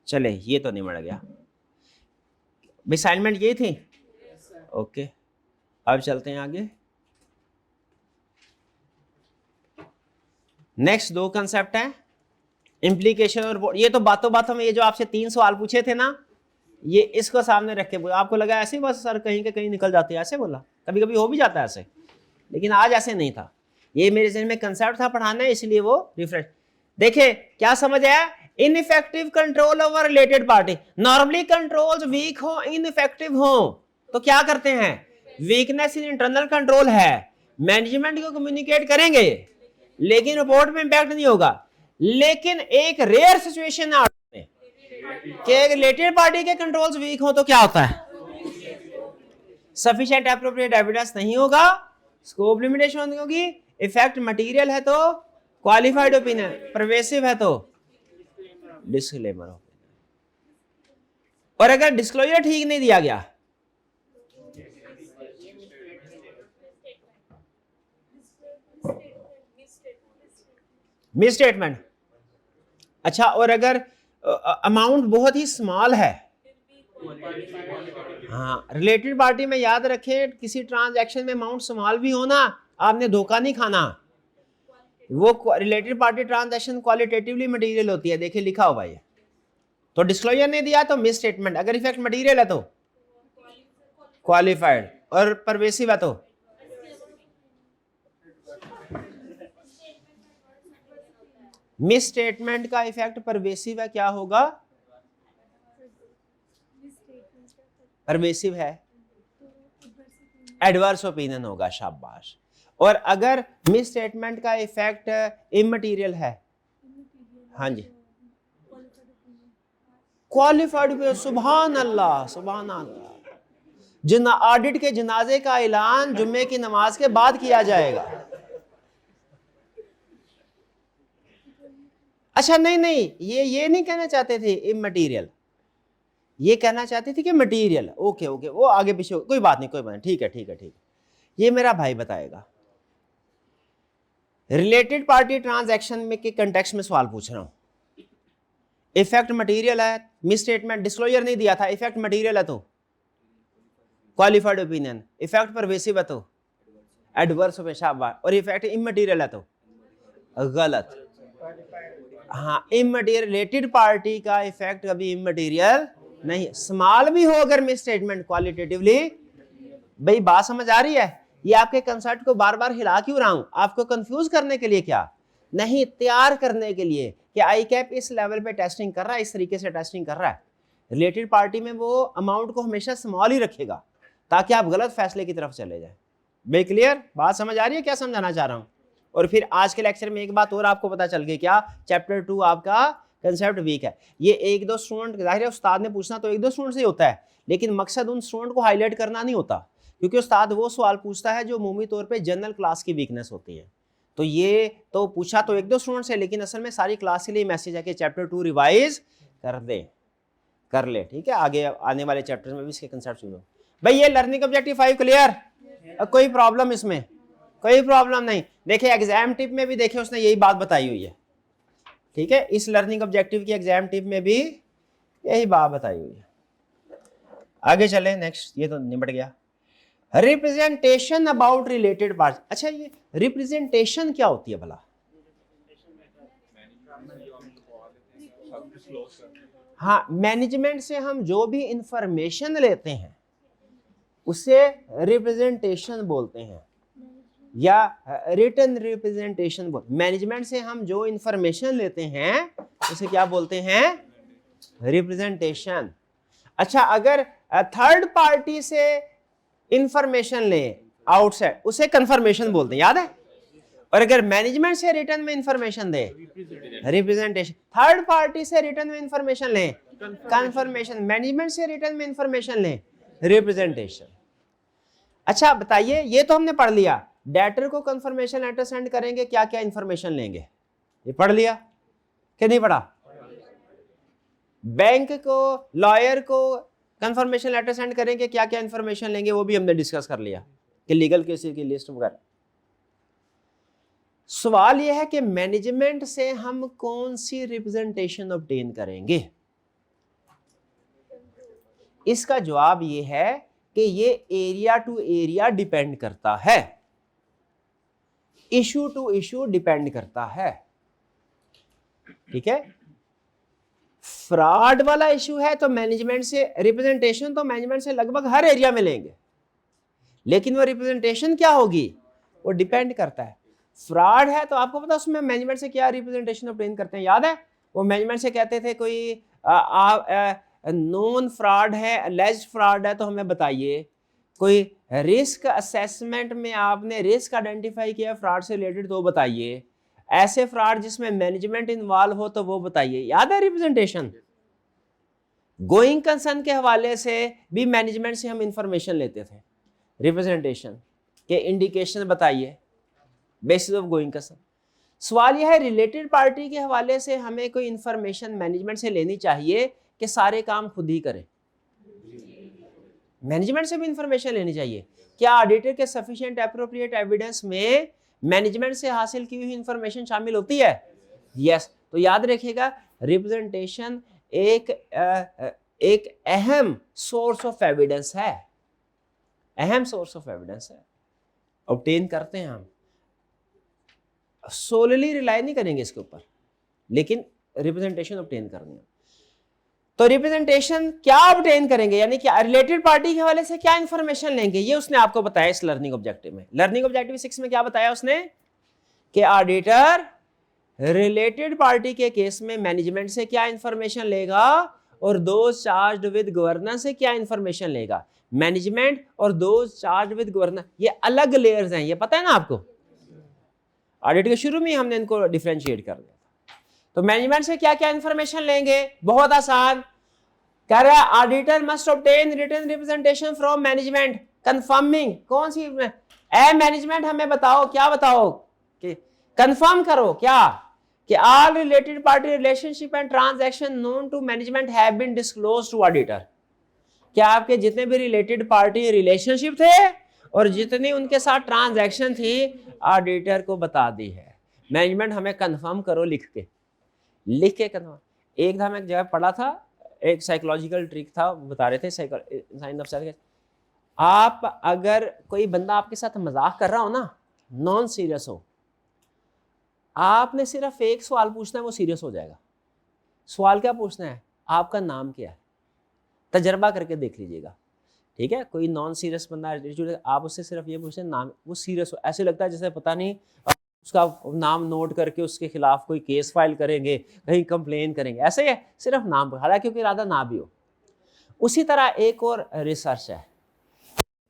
चले ये तो निमट गया। असाइनमेंट ये थी? ओके अब चलते हैं आगे। नेक्स्ट 2 कंसेप्ट है इम्प्लीकेशन और ये तो बातों में, ये जो आपसे 3 सवाल पूछे थे ना, ये इसको सामने रख के बोला। आपको लगा ऐसे ही बस सर कहीं के कहीं निकल जाते हैं, ऐसे बोला? कभी कभी हो भी जाता है ऐसे, लेकिन आज ऐसे नहीं था। ये मेरे जहन में कंसेप्ट था पढ़ाना, इसलिए वो रिफ्रेश। देखे क्या समझ आया? Ineffective control over related party. Normally controls weak हो, इनइफेक्टिव हो, तो क्या करते हैं? वीकनेस इन इंटरनल कंट्रोल है, मैनेजमेंट को कम्युनिकेट करेंगे, लेकिन रिपोर्ट में इंपैक्ट नहीं होगा। लेकिन एक रेयर सिचुएशन है कि रिलेटेड पार्टी के कंट्रोल्स वीक हो, तो क्या होता है? सफिशिएंट एप्रोप्रिएट एविडेंस नहीं होगा, स्कोप लिमिटेशन होगी, इफेक्ट मटेरियल है तो क्वालिफाइड ओपिनियन, परवेसिव है तो डिस्क्लेमर ओपिनियन। और अगर डिस्क्लोजर ठीक नहीं दिया गया, मिस स्टेटमेंट। अच्छा, और अगर अमाउंट बहुत ही स्मॉल है, हाँ रिलेटेड पार्टी में याद रखें, किसी ट्रांजैक्शन में अमाउंट स्मॉल भी होना, आपने धोखा नहीं खाना। वो related party transaction qualitatively material होती है, देखिए लिखा हुआ है। तो डिस्क्लोजर नहीं दिया तो मिस स्टेटमेंट, अगर इफेक्ट मटेरियल है तो क्वालिफाइड, और परवेसिव है तो मिस स्टेटमेंट का इफेक्ट परवेसिव है, क्या होगा? परवेसिव है, एडवर्स ओपिनियन होगा, शाबाश। और अगर मिस स्टेटमेंट का इफेक्ट इमटेरियल है, हाँ जी क्वालिफाइड, सुभान अल्लाह सुभान अल्लाह। ऑडिट के जनाजे का ऐलान जुम्मे की नमाज के बाद किया जाएगा। अच्छा नहीं, ये नहीं कहना चाहते थे इमटेरियल, ये कहना चाहते थे कि मटेरियल। ओके वो आगे पीछे कोई बात नहीं, ठीक है। ये मेरा भाई बताएगा। रिलेटेड पार्टी ट्रांजैक्शन में के कंटेक्स्ट में सवाल पूछ रहा हूं। इफेक्ट मटेरियल है, मिस स्टेटमेंट, डिस्क्लोजर नहीं दिया था, इफेक्ट मटेरियल है तो क्वालिफाइड ओपिनियन, इफेक्ट परवेसिव है तो एडवर्स, शाबाश, और इफेक्ट इमटेरियल है तो गलत। हाँ, इमटेरियल रिलेटेड पार्टी का इफेक्ट कभी इमटेरियल नहीं, स्मॉल भी हो अगर मिस स्टेटमेंट क्वालिटेटिवली। भाई बात समझ आ रही है? ये आपके कंसेप्ट को बार बार हिला क्यों रहा हूं, आपको कंफ्यूज करने के लिए क्या नहीं, तैयार करने के लिए कि आई कैप इस लेवल पे टेस्टिंग कर रहा है, इस तरीके से टेस्टिंग कर रहा है। रिलेटेड पार्टी में वो अमाउंट को हमेशा स्मॉल ही रखेगा ताकि आप गलत फैसले की तरफ चले जाए। भाई क्लियर? बात समझ आ रही है क्या समझाना चाह रहा हूं? और फिर आज के लेक्चर में एक बात और आपको पता चल गई, क्या? चैप्टर 2 आपका कंसेप्ट वीक है। ये एक दो स्टूडेंट, जाहिर है उस्ताद ने पूछना तो एक दो स्टूडेंट से ही होता है, लेकिन मकसद उन स्टूडेंट को हाईलाइट करना नहीं होता, क्योंकि उस्ताद वो सवाल पूछता है जो अमूमी तौर पे जनरल क्लास की वीकनेस होती है। तो ये तो पूछा तो एक दो स्टूडेंट से, लेकिन असल में सारी क्लास के लिए मैसेज है कि चैप्टर 2 रिवाइज कर ले, ठीक है? आगे आने वाले चैप्टर में भी इसके कंसेप्ट सुनो। भाई ये लर्निंग ऑब्जेक्टिव 5 क्लियर? कोई प्रॉब्लम इसमें? कोई प्रॉब्लम नहीं। देखिए एग्जाम टिप में भी देखिए उसने यही बात बताई हुई है, ठीक है? इस लर्निंग ऑब्जेक्टिव की एग्जाम टिप में भी यही बात बताई हुई है। आगे चले, नेक्स्ट, ये तो निपट गया। Representation about related parts. अच्छा, ये रिप्रेजेंटेशन क्या होती है भला? हाँ, मैनेजमेंट से हम जो भी इंफॉर्मेशन लेते हैं उसे रिप्रेजेंटेशन बोलते हैं, या रिटन रिप्रेजेंटेशन बोलते। मैनेजमेंट से हम जो इंफॉर्मेशन लेते हैं उसे क्या बोलते हैं? रिप्रेजेंटेशन। अच्छा, अगर थर्ड पार्टी से इंफॉर्मेशन ले आउटसाइड, उसे कंफर्मेशन बोलते हैं, याद है? और अगर मैनेजमेंट से रिटर्न में इंफॉर्मेशन दे, रिप्रेजेंटेशन। थर्ड पार्टी से रिटर्न में इंफॉर्मेशन ले, कंफर्मेशन। मैनेजमेंट से रिटर्न में इंफॉर्मेशन ले, रिप्रेजेंटेशन। अच्छा बताइए, ये तो हमने पढ़ लिया, डेटर को कंफर्मेशन लेटर सेंड करेंगे क्या क्या इंफॉर्मेशन लेंगे, ये पढ़ लिया कि नहीं पढ़ा? बैंक को, लॉयर को कंफर्मेशन लेटर सेंड करेंगे क्या क्या इंफॉर्मेशन लेंगे, वो भी हमने डिस्कस कर लिया कि लीगल केसेस की लिस्ट वगैरह। सवाल यह है कि मैनेजमेंट से हम कौन सी रिप्रेजेंटेशन ऑब्टेन करेंगे? इसका जवाब यह है कि ये एरिया टू एरिया डिपेंड करता है, इशू टू इशू डिपेंड करता है, ठीक है? फ्रॉड वाला इशू है तो मैनेजमेंट से रिप्रेजेंटेशन, तो मैनेजमेंट से लगभग हर एरिया में लेंगे, लेकिन वो रिप्रेजेंटेशन क्या होगी वो डिपेंड करता है। फ्रॉड है तो आपको पता उसमें मैनेजमेंट से क्या रिप्रेजेंटेशन ऑब्टेन करते हैं, याद है? वो मैनेजमेंट से कहते थे कोई नोन फ्रॉड है, अलेज्ड फ्रॉड है तो हमें बताइए। कोई रिस्क असेसमेंट में आपने रिस्क आइडेंटिफाई किया फ्रॉड से रिलेटेड तो बताइए। ऐसे फ्रॉड जिसमें मैनेजमेंट इन्वॉल्व हो तो वो बताइए, याद है रिप्रेजेंटेशन? गोइंग कंसर्न के हवाले से भी मैनेजमेंट से हम इंफॉर्मेशन लेते थे, रिप्रेजेंटेशन के इंडिकेशन बताइए बेसिस ऑफ गोइंग कंसर्न। सवाल यह है रिलेटेड पार्टी के हवाले से हमें कोई इंफॉर्मेशन मैनेजमेंट से लेनी चाहिए कि सारे काम खुद ही करें? मैनेजमेंट से भी इंफॉर्मेशन लेनी चाहिए। क्या ऑडिटर के सफिशिएंट एप्रोप्रिएट एविडेंस में मैनेजमेंट से हासिल की हुई इंफॉर्मेशन शामिल होती है? यस। तो याद रखिएगा रिप्रेजेंटेशन एक अहम सोर्स ऑफ एविडेंस है, अहम सोर्स ऑफ एविडेंस है, ऑब्टेन करते हैं हम। सोलली रिलाई नहीं करेंगे इसके ऊपर, लेकिन रिप्रेजेंटेशन ऑब्टेन करनी है। तो रिप्रेजेंटेशन क्या ऑब्टेन करेंगे, यानी कि रिलेटेड पार्टी के हवाले से क्या इंफॉर्मेशन लेंगे, ये उसने आपको बताया इस लर्निंग ऑब्जेक्टिव में। लर्निंग ऑब्जेक्टिव 6 में क्या बताया उसने कि ऑडिटर रिलेटेड पार्टी के केस में मैनेजमेंट से क्या इंफॉर्मेशन लेगा और दोज चार्ज्ड विद गवर्नेंस से क्या इंफॉर्मेशन लेगा। मैनेजमेंट और दोज चार्ज्ड विद गवर्नेंस ये अलग लेयर्स हैं, ये पता है ना आपको? ऑडिट के शुरू में हमने इनको डिफरेंशिएट कर दिया। तो मैनेजमेंट से क्या क्या इंफॉर्मेशन लेंगे, बहुत आसान कह रहा है auditor must obtain written representation from management confirming, कौन सी मैनेजमेंट हमें बताओ, क्या बताओ कि कंफर्म करो क्या कि all related party relationship and transaction known to management have been disclosed to auditor. क्या आपके जितने भी रिलेटेड पार्टी रिलेशनशिप थे और जितनी उनके साथ ट्रांजैक्शन थी ऑडिटर को बता दी है। मैनेजमेंट हमें कंफर्म करो लिख के कंफर्म। एक था मैं एक जगह पढ़ा था, एक साइकोलॉजिकल ट्रिक था, बता रहे थे साइंस ऑफ साइकोलॉजी। आप अगर कोई बंदा आपके साथ मजाक कर रहा हो ना, नॉन सीरियस हो, आपने सिर्फ एक सवाल पूछना है, वो सीरियस हो जाएगा। सवाल क्या पूछना है? आपका नाम क्या है? तजर्बा करके देख लीजिएगा, ठीक है। कोई नॉन सीरियस बंदा एटीट्यूड, आप उससे सिर्फ ये पूछते हैं नाम, वो सीरियस हो, ऐसे लगता है जैसे पता नहीं उसका नाम नोट करके उसके खिलाफ कोई केस फाइल करेंगे, कहीं कंप्लेन करेंगे, ऐसे है सिर्फ नाम पर, हालांकि क्योंकि इरादा ना भी हो। उसी तरह एक और रिसर्च है,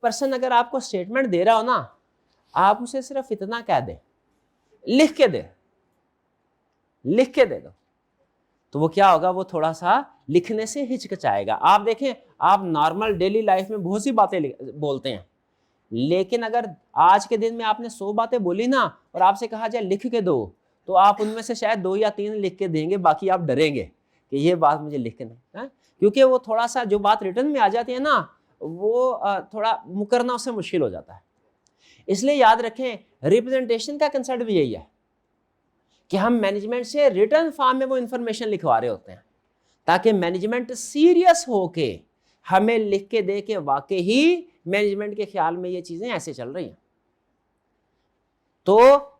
पर्सन अगर आपको स्टेटमेंट दे रहा हो ना, आप उसे सिर्फ इतना कह दें, लिख के दे दो, तो वो क्या होगा, वो थोड़ा सा लिखने से हिचकिचाएगा। आप देखें, आप नॉर्मल डेली लाइफ में बहुत सी बातें बोलते हैं, लेकिन अगर आज के दिन में आपने 100 बातें बोली ना और आपसे कहा जाए लिख के दो, तो आप उनमें से शायद 2 या 3 लिख के देंगे, बाकी आप डरेंगे कि ये बात मुझे लिख के नहीं है, क्योंकि वो थोड़ा सा जो बात रिटर्न में आ जाती है ना, वो थोड़ा मुकरना उससे मुश्किल हो जाता है। इसलिए याद रखें, रिप्रेजेंटेशन का कंसेप्ट भी यही है कि हम मैनेजमेंट से रिटर्न फॉर्म में वो इंफॉर्मेशन लिखवा रहे होते हैं, ताकि मैनेजमेंट सीरियस होके हमें लिख के दे के वाकई ही मैनेजमेंट के ख्याल में ये चीजें ऐसे चल रही हैं। तो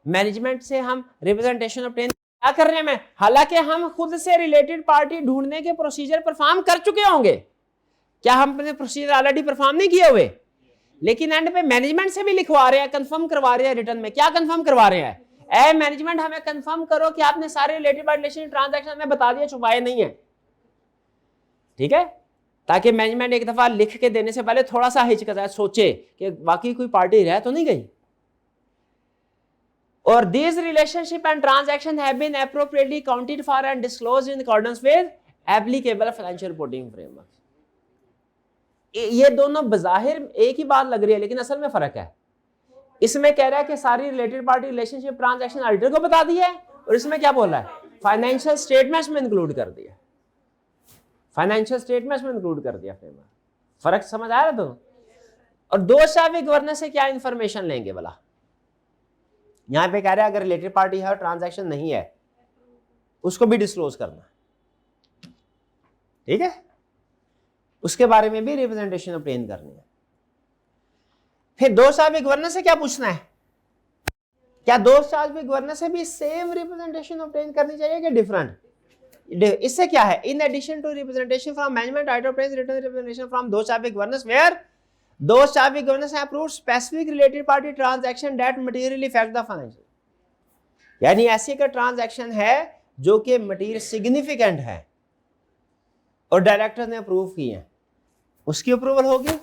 मैनेजमेंट से हम रिप्रेजेंटेशन ऑब्टेन क्या कर रहे हैं? हालांकि हम खुद से रिलेटेड पार्टी ढूंढने के प्रोसीजर परफॉर्म कर चुके होंगे, क्या हम अपने प्रोसीजर ऑलरेडी परफॉर्म नहीं किए हुए? लेकिन एंड पे मैनेजमेंट से भी लिखवा रहे हैं, कंफर्म करवा रहे हैं रिटर्न में। क्या कंफर्म करवा रहे हैं? ए मैनेजमेंट, हमें कंफर्म करो कि आपने सारे रिलेटेड पार्टी रिलेशन ट्रांजैक्शन में बता दिया, छुपाए नहीं है, ठीक है, ताकि मैनेजमेंट एक दफा लिख के देने से पहले थोड़ा सा हिचकिचाए, सोचे कि वाकई कोई पार्टी रह तो नहीं गई। और these relationship and transaction have been appropriately accounted for and disclosed in accordance with applicable financial reporting framework। ये दोनों बज़ाहिर एक ही बात लग रही है, लेकिन असल में फर्क है। इसमें कह रहा है कि सारी related party relationship transaction auditor को बता दिया है, और इसमें क्या बोल रहा है? फाइनेंशियल स्टेटमेंट्स में इंक्लूड कर दिया, फाइनेंशियल स्टेटमेंट्स में इंक्लूड कर दिया। फर्क समझ आ रहा है दोनों? और दो शावी गवर्नर से क्या इंफॉर्मेशन लेंगे भला? यहां पे कह रहा है अगर रिलेटेड पार्टी है और ट्रांजैक्शन नहीं है, उसको भी डिस्क्लोज करना, ठीक है, उसके बारे में भी रिप्रेजेंटेशन ऑब्टेन करनी है। फिर दो शावी गवर्नर से क्या पूछना है? क्या दो शावी गवर्नर से भी सेम रिप्रेजेंटेशन ऑब्टेन करनी चाहिए कि डिफरेंट? इससे क्या है? In addition to representation from management item obtain return representation from दो शावी governors where those shall be governors have approved specific related party transaction that materially affect the financial। यानी ऐसी एक ट्रांजैक्शन है जो कि मटीरियल सिग्निफिकेंट है और डायरेक्टर ने अप्रूव की है, उसकी अप्रूवल होगी।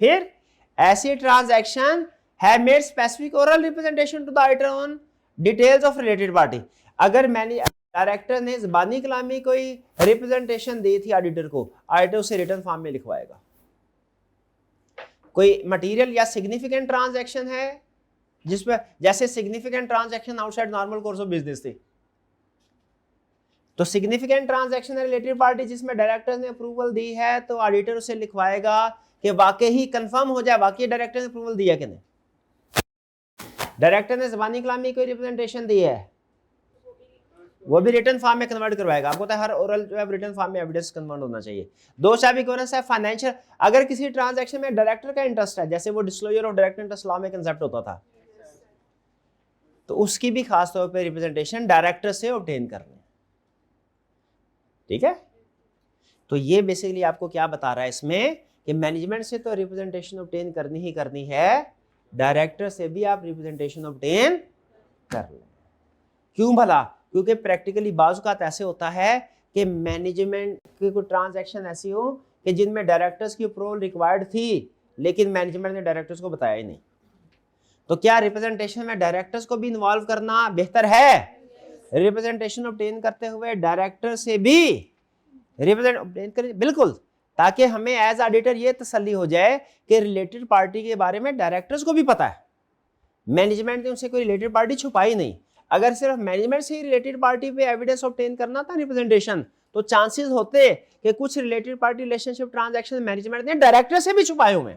फिर ऐसी ट्रांजैक्शन है made specific oral representation to the auditor on details of related party. अगर मैंने डायरेक्टर ने ज़बानी कलामी कोई रिप्रेजेंटेशन दी थी ऑडिटर को, ऑडिटर उसे रिटर्न फॉर्म में लिखवाएगा। कोई मटेरियल या सिग्निफिकेंट ट्रांजैक्शन है जिसमें, जैसे significant transaction outside normal course of business थी, तो सिग्निफिकेंट ट्रांजैक्शन है रिलेटेड पार्टी जिसमें डायरेक्टर ने अप्रूवल दी है, तो ऑडिटर उसे लिखवाएगा कि वाकई ही कंफर्म हो जाए वाकई डायरेक्टर ने अप्रूवल दिया कि नहीं। डायरेक्टर ने ज़बानी कलामी कोई रिप्रेजेंटेशन दी है, वो भी रिटर्न फॉर्म में कन्वर्ट करवाएगा। आपको तो हर ओरल जो है रिटर्न फॉर्म में एविडेंस कन्वर्ट होना चाहिए। दो शाबी गवर्नेंस है फाइनेंशियल, अगर किसी ट्रांजैक्शन में डायरेक्टर का इंटरेस्ट है, जैसे वो disclosure of director interest law में कंसेप्ट होता था, तो उसकी भी खास तौर पे रिप्रेजेंटेशन डायरेक्टर से ऑब्टेन करनी है, ठीक है। तो ये बेसिकली आपको क्या बता रहा है इसमें कि मैनेजमेंट से तो रिप्रेजेंटेशन ऑब्टेन करनी ही करनी है, डायरेक्टर से भी आप रिप्रेजेंटेशन ऑब्टेन कर लें। क्यों भला? क्योंकि प्रैक्टिकली बाज़ औक़ात ऐसे होता है कि मैनेजमेंट की कोई ट्रांजैक्शन ऐसी हो कि जिनमें डायरेक्टर्स की अप्रूवल रिक्वायर्ड थी, लेकिन मैनेजमेंट ने डायरेक्टर्स को बताया ही नहीं। तो क्या रिप्रेजेंटेशन में डायरेक्टर्स को भी इन्वॉल्व करना बेहतर है? रिप्रेजेंटेशन ऑब्टेन करते हुए डायरेक्टर से भी रिप्रेजेंट ऑब्टेन करें, बिल्कुल, ताकि हमें एज ऑडिटर ये तसल्ली हो जाए कि रिलेटेड पार्टी के बारे में डायरेक्टर्स को भी पता है, मैनेजमेंट ने उनसे कोई रिलेटेड पार्टी छुपाई नहीं। अगर सिर्फ मैनेजमेंट से ही रिलेटेड पार्टी पे एविडेंस ऑब्टेन करना था रिप्रेजेंटेशन, तो चांसेस होते कि कुछ related party relationship transaction management ने डायरेक्टर से भी छुपाए हुए।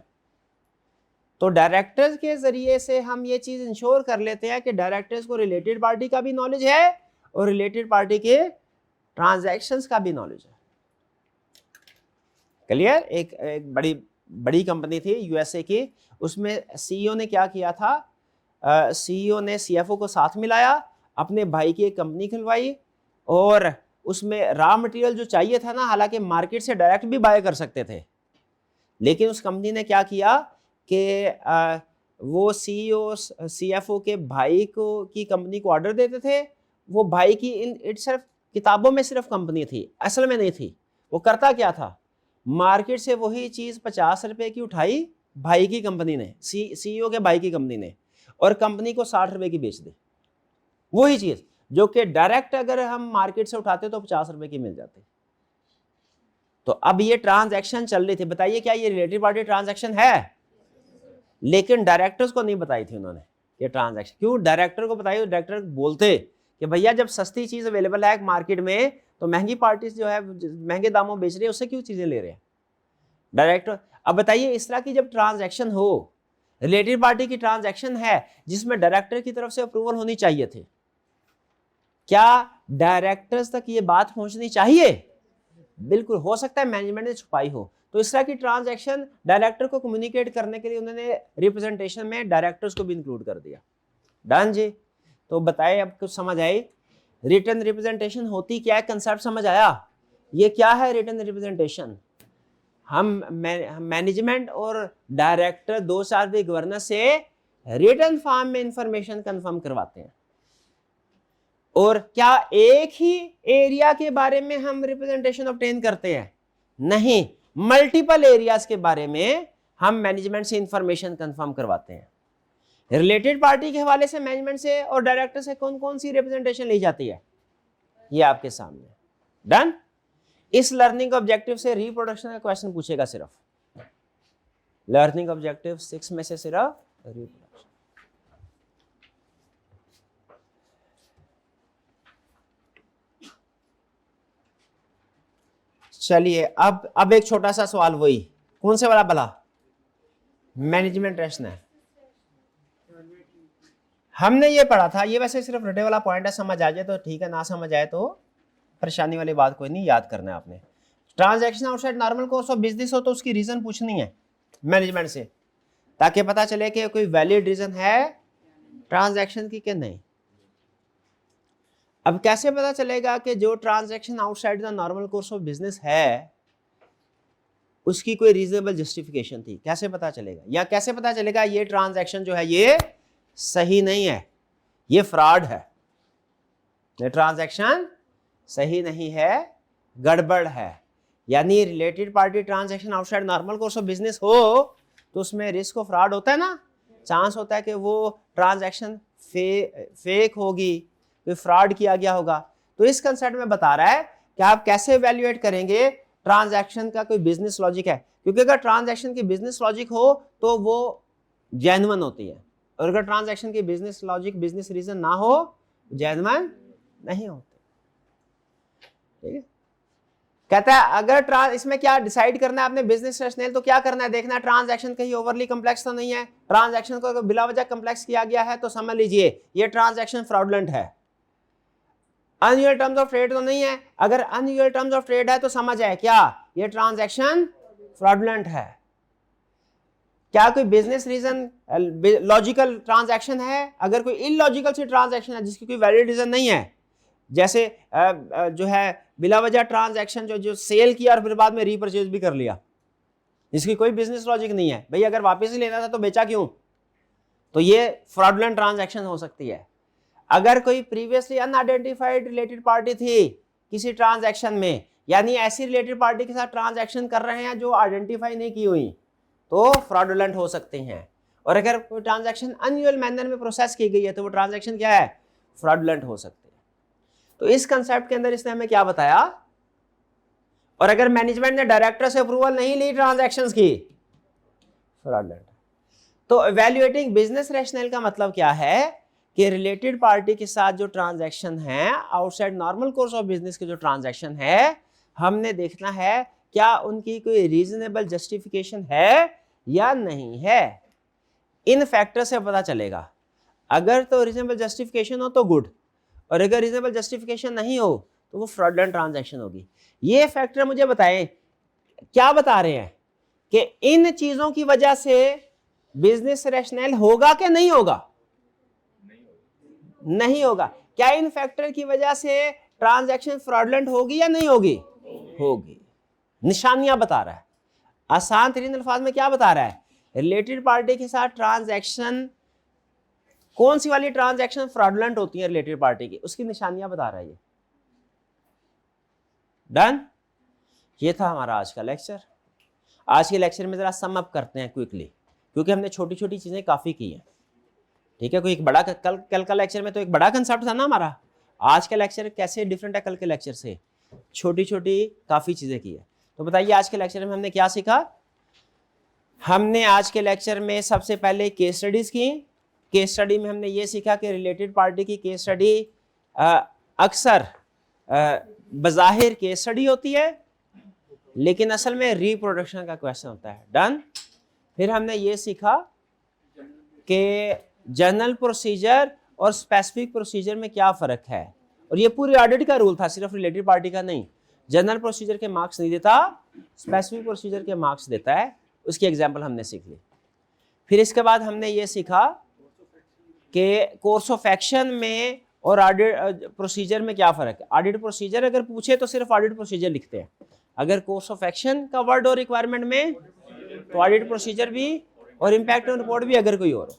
तो डायरेक्टर्स के जरिए से हम ये चीज इंश्योर कर लेते हैं कि डायरेक्टर्स को रिलेटेड पार्टी का भी नॉलेज है और रिलेटेड पार्टी के ट्रांजैक्शंस का भी नॉलेज है। क्लियर? एक बड़ी कंपनी थी यूएसए की, उसमें सीईओ ने क्या किया था, सीईओ ने सीएफओ को साथ मिलाया अपने भाई की एक कंपनी खुलवाई और उसमें रॉ मटेरियल जो चाहिए था ना, हालांकि मार्केट से डायरेक्ट भी बाय कर सकते थे, लेकिन उस कंपनी ने क्या किया कि वो सीईओ सीएफओ के भाई को की कंपनी को ऑर्डर देते थे। वो भाई की इट सिर्फ किताबों में सिर्फ कंपनी थी, असल में नहीं थी। वो करता क्या था, मार्केट से वही चीज़ 50 रुपए की उठाई भाई की कंपनी ने, सीईओ के भाई की कंपनी ने, और कंपनी को 60 रुपए की बेच दी। वही चीज़ जो कि डायरेक्ट अगर हम मार्केट से उठाते तो 50 रुपए की मिल जाती। तो अब ये ट्रांजैक्शन चल रही थी, बताइए क्या ये रिलेटेड पार्टी ट्रांजैक्शन है? लेकिन डायरेक्टर्स को नहीं बताई थी उन्होंने ये ट्रांजैक्शन। क्यों डायरेक्टर को बताई? डायरेक्टर बोलते कि भैया जब सस्ती चीज अवेलेबल है मार्केट में तो महंगी पार्टी जो है महंगे दामों बेच रही है, उससे क्यों चीजें ले रहे हैं डायरेक्टर। अब बताइए इस तरह की जब ट्रांजैक्शन हो, रिलेटेड पार्टी की ट्रांजैक्शन है जिसमें डायरेक्टर की तरफ से अप्रूवल होनी चाहिए थी, क्या डायरेक्टर्स तक ये बात पहुंचनी चाहिए? बिल्कुल, हो सकता है मैनेजमेंट ने छुपाई हो। तो इस तरह की ट्रांजैक्शन डायरेक्टर को कम्युनिकेट करने के लिए उन्होंने रिप्रेजेंटेशन में डायरेक्टर्स को भी इंक्लूड कर दिया। डन जी। तो बताए अब कुछ समझ आई? रिटन रिप्रेजेंटेशन होती क्या है, कंसेप्ट समझ आया? ये क्या है रिटन रिप्रेजेंटेशन? हम मैनेजमेंट और डायरेक्टर 2-4 भी गवर्नर से रिटन फॉर्म में इंफॉर्मेशन कंफर्म करवाते हैं। और क्या एक ही एरिया के बारे में हम रिप्रेजेंटेशन ऑब्टेन करते हैं? नहीं, मल्टीपल एरियाज के बारे में हम मैनेजमेंट से इंफॉर्मेशन कंफर्म करवाते हैं। रिलेटेड पार्टी के हवाले से मैनेजमेंट से और डायरेक्टर से कौन कौन सी रिप्रेजेंटेशन ली जाती है, ये आपके सामने। डन। इस लर्निंग ऑब्जेक्टिव से रिप्रोडक्शन का क्वेश्चन पूछेगा सिर्फ, लर्निंग ऑब्जेक्टिव 6 में से सिर्फ रिप्रोडक्शन। चलिए अब एक छोटा सा सवाल, वही कौन से वाला भला? Management rational. हमने ये पढ़ा था, ये वैसे सिर्फ रटे वाला पॉइंट है, समझ आ जाए तो ठीक है, ना समझ आए तो परेशानी वाली बात कोई नहीं, याद करना है आपने। Transaction outside normal course of business हो तो उसकी रीजन पूछनी है मैनेजमेंट से, ताकि पता चले कि कोई वैलिड रीजन है ट्रांजैक्शन की कि नहीं। अब कैसे पता चलेगा कि जो transaction outside the normal course of business है उसकी कोई रीजनेबल जस्टिफिकेशन थी? कैसे पता चलेगा? या कैसे पता चलेगा ये ट्रांजैक्शन जो है ये सही नहीं है, ये फ्रॉड है, ये ट्रांजैक्शन सही नहीं है, गड़बड़ है। यानी related party transaction outside normal course of business हो तो उसमें रिस्क ऑफ फ्रॉड होता है ना, चांस होता है कि वो ट्रांजैक्शन फेक होगी, कोई फ्रॉड किया गया होगा। तो इस कंसेप्ट में बता रहा है कि आप कैसे इवैल्यूएट करेंगे ट्रांजैक्शन का कोई बिजनेस लॉजिक है, क्योंकि अगर ट्रांजैक्शन की बिजनेस लॉजिक हो तो वो जेन्युइन होती है, और अगर ट्रांजैक्शन की बिजनेस लॉजिक बिजनेस रीजन ना हो जेन्युइन नहीं होते। ठीक है, कहता है अगर इसमें क्या डिसाइड करना है आपने बिजनेस रैशनल, तो क्या करना है, देखना है ट्रांजैक्शन कहीं ओवरली कम्प्लेक्स तो नहीं है। ट्रांजैक्शन को अगर बिला वजह कम्प्लेक्स किया गया है तो समझ लीजिए ये ट्रांजैक्शन फ्रॉडुलेंट है। अनयूजुअल टर्म्स ऑफ ट्रेड तो नहीं है, अगर अनयूजुअल टर्म्स ऑफ ट्रेड है तो समझ आए क्या ये ट्रांजैक्शन फ्रॉडुलेंट है। क्या कोई बिजनेस रीजन लॉजिकल ट्रांजैक्शन है? अगर कोई इलॉजिकल सी ट्रांजैक्शन है जिसकी कोई वैलिड रीजन नहीं है, जैसे जो है बिला वजह ट्रांजैक्शन जो सेल किया और फिर बाद में रीपरचेज भी कर लिया, जिसकी कोई बिजनेस लॉजिक नहीं है, भाई अगर वापस ही लेना था तो बेचा क्यों, तो ये फ्रॉडुलेंट ट्रांजैक्शन हो सकती है। अगर कोई प्रीवियसली अनआइडेंटिफाइड रिलेटेड पार्टी थी किसी ट्रांजैक्शन में, यानी ऐसी रिलेटेड पार्टी के साथ ट्रांजैक्शन कर रहे हैं जो आइडेंटिफाई नहीं की हुई, तो फ्रॉडुलेंट हो सकती हैं। और अगर कोई ट्रांजैक्शन अनयूजुअल मैनर में प्रोसेस की गई है तो वो ट्रांजैक्शन क्या है, फ्रॉडुलेंट हो सकती है। तो इस कंसेप्ट के अंदर इसने हमें क्या बताया, और अगर मैनेजमेंट ने डायरेक्टर से अप्रूवल नहीं ली ट्रांजैक्शंस की, फ्रॉडुलेंट। तो इवैल्यूएटिंग बिजनेस रैशनल का मतलब क्या है कि रिलेटेड पार्टी के साथ जो ट्रांजैक्शन है outside normal course of business के जो ट्रांजैक्शन है, हमने देखना है क्या उनकी कोई रीजनेबल जस्टिफिकेशन है या नहीं है। इन फैक्टर से पता चलेगा। अगर तो रीजनेबल जस्टिफिकेशन हो तो गुड, और अगर रीजनेबल जस्टिफिकेशन नहीं हो तो वो फ्रॉडुलेंट ट्रांजैक्शन होगी। ये फैक्टर मुझे बताएं, क्या बता रहे हैं कि इन चीजों की वजह से बिजनेस रैशनल होगा कि नहीं होगा? नहीं होगा। क्या इन फैक्टर की वजह से ट्रांजैक्शन फ्रॉडलेंट होगी या नहीं होगी? होगी। निशानियां बता रहा है, आसान तरीन अल्फाज में क्या बता रहा है, रिलेटेड पार्टी के साथ ट्रांजैक्शन, कौन सी वाली ट्रांजैक्शन फ्रॉडलेंट होती है रिलेटेड पार्टी की, उसकी निशानियां बता रहा है ये। डन। ये था हमारा आज का लेक्चर। आज के लेक्चर में जरा सम अप करते हैं क्विकली, क्योंकि हमने छोटी छोटी चीजें काफी की हैं। ठीक है, कोई एक बड़ा कल का लेक्चर में तो एक बड़ा कंसेप्ट था ना हमारा, आज का लेक्चर कैसे डिफरेंट है कल के लेक्चर से, छोटी छोटी काफी चीजें की है। तो बताइए आज के लेक्चर में हमने क्या सीखा? हमने आज के लेक्चर में सबसे पहले केस स्टडीज की। केस स्टडी में हमने ये सीखा कि रिलेटेड पार्टी की केस स्टडी अक्सर बज़ाहिर केस स्टडी होती है, लेकिन असल में रिप्रोडक्शन का क्वेश्चन होता है। डन। फिर हमने ये सीखा कि जनरल प्रोसीजर और स्पेसिफिक प्रोसीजर में क्या फ़र्क है, और ये पूरी ऑडिट का रूल था, सिर्फ रिलेटेड पार्टी का नहीं। जनरल प्रोसीजर के मार्क्स नहीं देता, स्पेसिफिक प्रोसीजर के मार्क्स देता है। उसकी एग्जांपल हमने सीख ली। फिर इसके बाद हमने ये सीखा कि कोर्स ऑफ एक्शन में और ऑडिट प्रोसीजर में क्या फ़र्क है। ऑडिट प्रोसीजर अगर पूछे तो सिर्फ ऑडिट प्रोसीजर लिखते हैं, अगर कोर्स ऑफ एक्शन का वर्ड और रिक्वायरमेंट में तो ऑडिट प्रोसीजर भी और इम्पैक्ट ऑन रिपोर्ट भी अगर कोई और हो।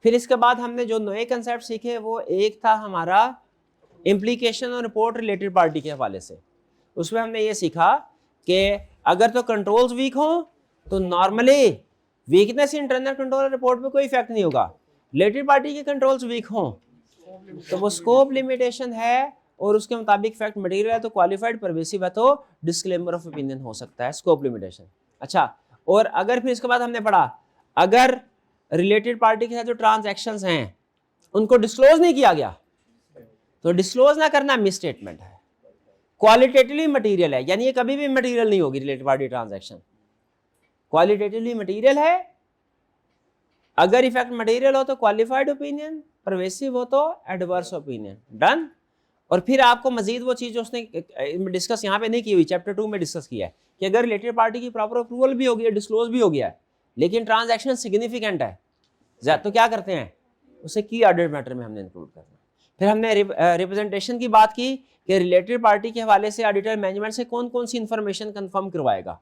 फिर इसके बाद हमने जो नए कंसेप्ट सीखे वो एक था हमारा इम्प्लीकेशन और रिपोर्ट रिलेटेड पार्टी के हवाले से। उसमें हमने ये सीखा कि अगर तो कंट्रोल्स वीक हो तो normally weakness internal control report में कोई इफेक्ट नहीं होगा। रिलेटेड पार्टी के कंट्रोल्स वीक हों तो वो स्कोप लिमिटेशन है और उसके मुताबिक इफेक्ट मटेरियल है तो क्वालिफाइड, परवेसिव है तो डिस्क्लेमर ऑफ ओपिनियन हो सकता है, स्कोप लिमिटेशन। अच्छा, और अगर फिर इसके बाद हमने पढ़ा अगर रिलेटेड पार्टी के साथ जो ट्रांजैक्शंस हैं उनको डिस्क्लोज नहीं किया गया तो डिस्क्लोज ना करना मिस स्टेटमेंट है, क्वालिटेटिवली मटेरियल है, यानी ये कभी भी मटेरियल नहीं होगी। Related party transaction qualitatively material है, अगर इफेक्ट मटेरियल हो तो क्वालिफाइड ओपिनियन, परवेसिव हो तो एडवर्स ओपिनियन। डन। और फिर आपको मजीद वो चीज़ जो उसने डिस्कस यहाँ पे नहीं की हुई, चैप्टर 2 में डिस्कस किया है कि अगर रिलेटेड पार्टी की प्रॉपर अप्रूवल भी हो गई है, डिस्क्लोज भी हो गया है, लेकिन ट्रांजैक्शन सिग्निफिकेंट है तो क्या करते हैं, उसे की ऑडिट मैटर में हमने इंक्लूड करना। फिर हमने रिप्रेजेंटेशन की बात की कि रिलेटेड पार्टी के हवाले से ऑडिटर मैनेजमेंट से कौन कौन सी इंफॉर्मेशन कंफर्म करवाएगा।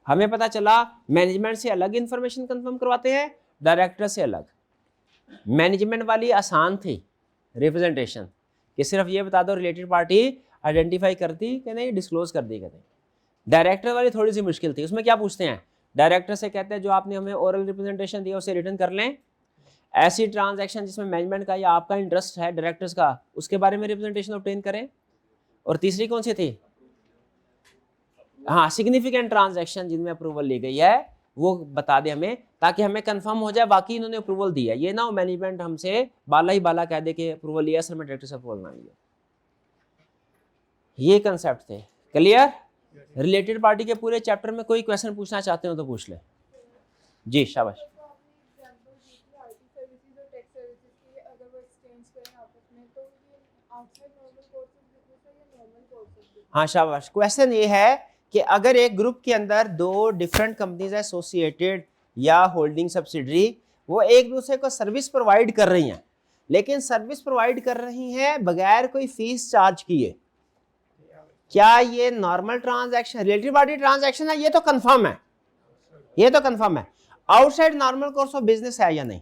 हमें पता चला मैनेजमेंट से अलग इंफॉर्मेशन कंफर्म करवाते हैं, डायरेक्टर से अलग। मैनेजमेंट वाली आसान थी रिप्रेजेंटेशन कि सिर्फ ये बता दो रिलेटेड पार्टी आइडेंटिफाई कर दी कि नहीं, डिस्क्लोज कर दी कि नहीं। डायरेक्टर वाली थोड़ी सी मुश्किल थी, उसमें क्या पूछते हैं, डायरेक्टर से कहते हैं जो आपने हमें ओरल रिप्रेजेंटेशन दिया उसे रिटर्न कर लें। ऐसी ट्रांजैक्शन जिसमें मैनेजमेंट का या आपका इंटरेस्ट है डायरेक्टर्स का, उसके बारे में रिप्रेजेंटेशन ऑब्टेन करें। और तीसरी कौन सी थी, हाँ, सिग्निफिकेंट ट्रांजैक्शन जिनमें अप्रूवल ली गई है वो बता दे हमें, ताकि हमें कंफर्म हो जाए बाकी इन्होंने अप्रूवल दी है। ये ना हो मैनेजमेंट हमसे बाला ही बाला कह दे कि अप्रूवल लिया, असल में डायरेक्टर से अप्रूवल ना लिया। ये कंसेप्ट थे। क्लियर? रिलेटेड पार्टी के पूरे चैप्टर में कोई क्वेश्चन पूछना चाहते हो तो पूछ ले। जी शाबाश। हाँ शाबाश। क्वेश्चन ये है कि अगर एक ग्रुप के अंदर दो डिफरेंट कंपनीज एसोसिएटेड या होल्डिंग सब्सिडरी, वो एक दूसरे को सर्विस प्रोवाइड कर रही हैं, लेकिन सर्विस प्रोवाइड कर रही हैं बगैर कोई फीस चार्ज किए, क्या ये normal transaction, related party transaction है? ये तो कंफर्म है, ये तो कंफर्म है। Outside normal course of business है या नहीं?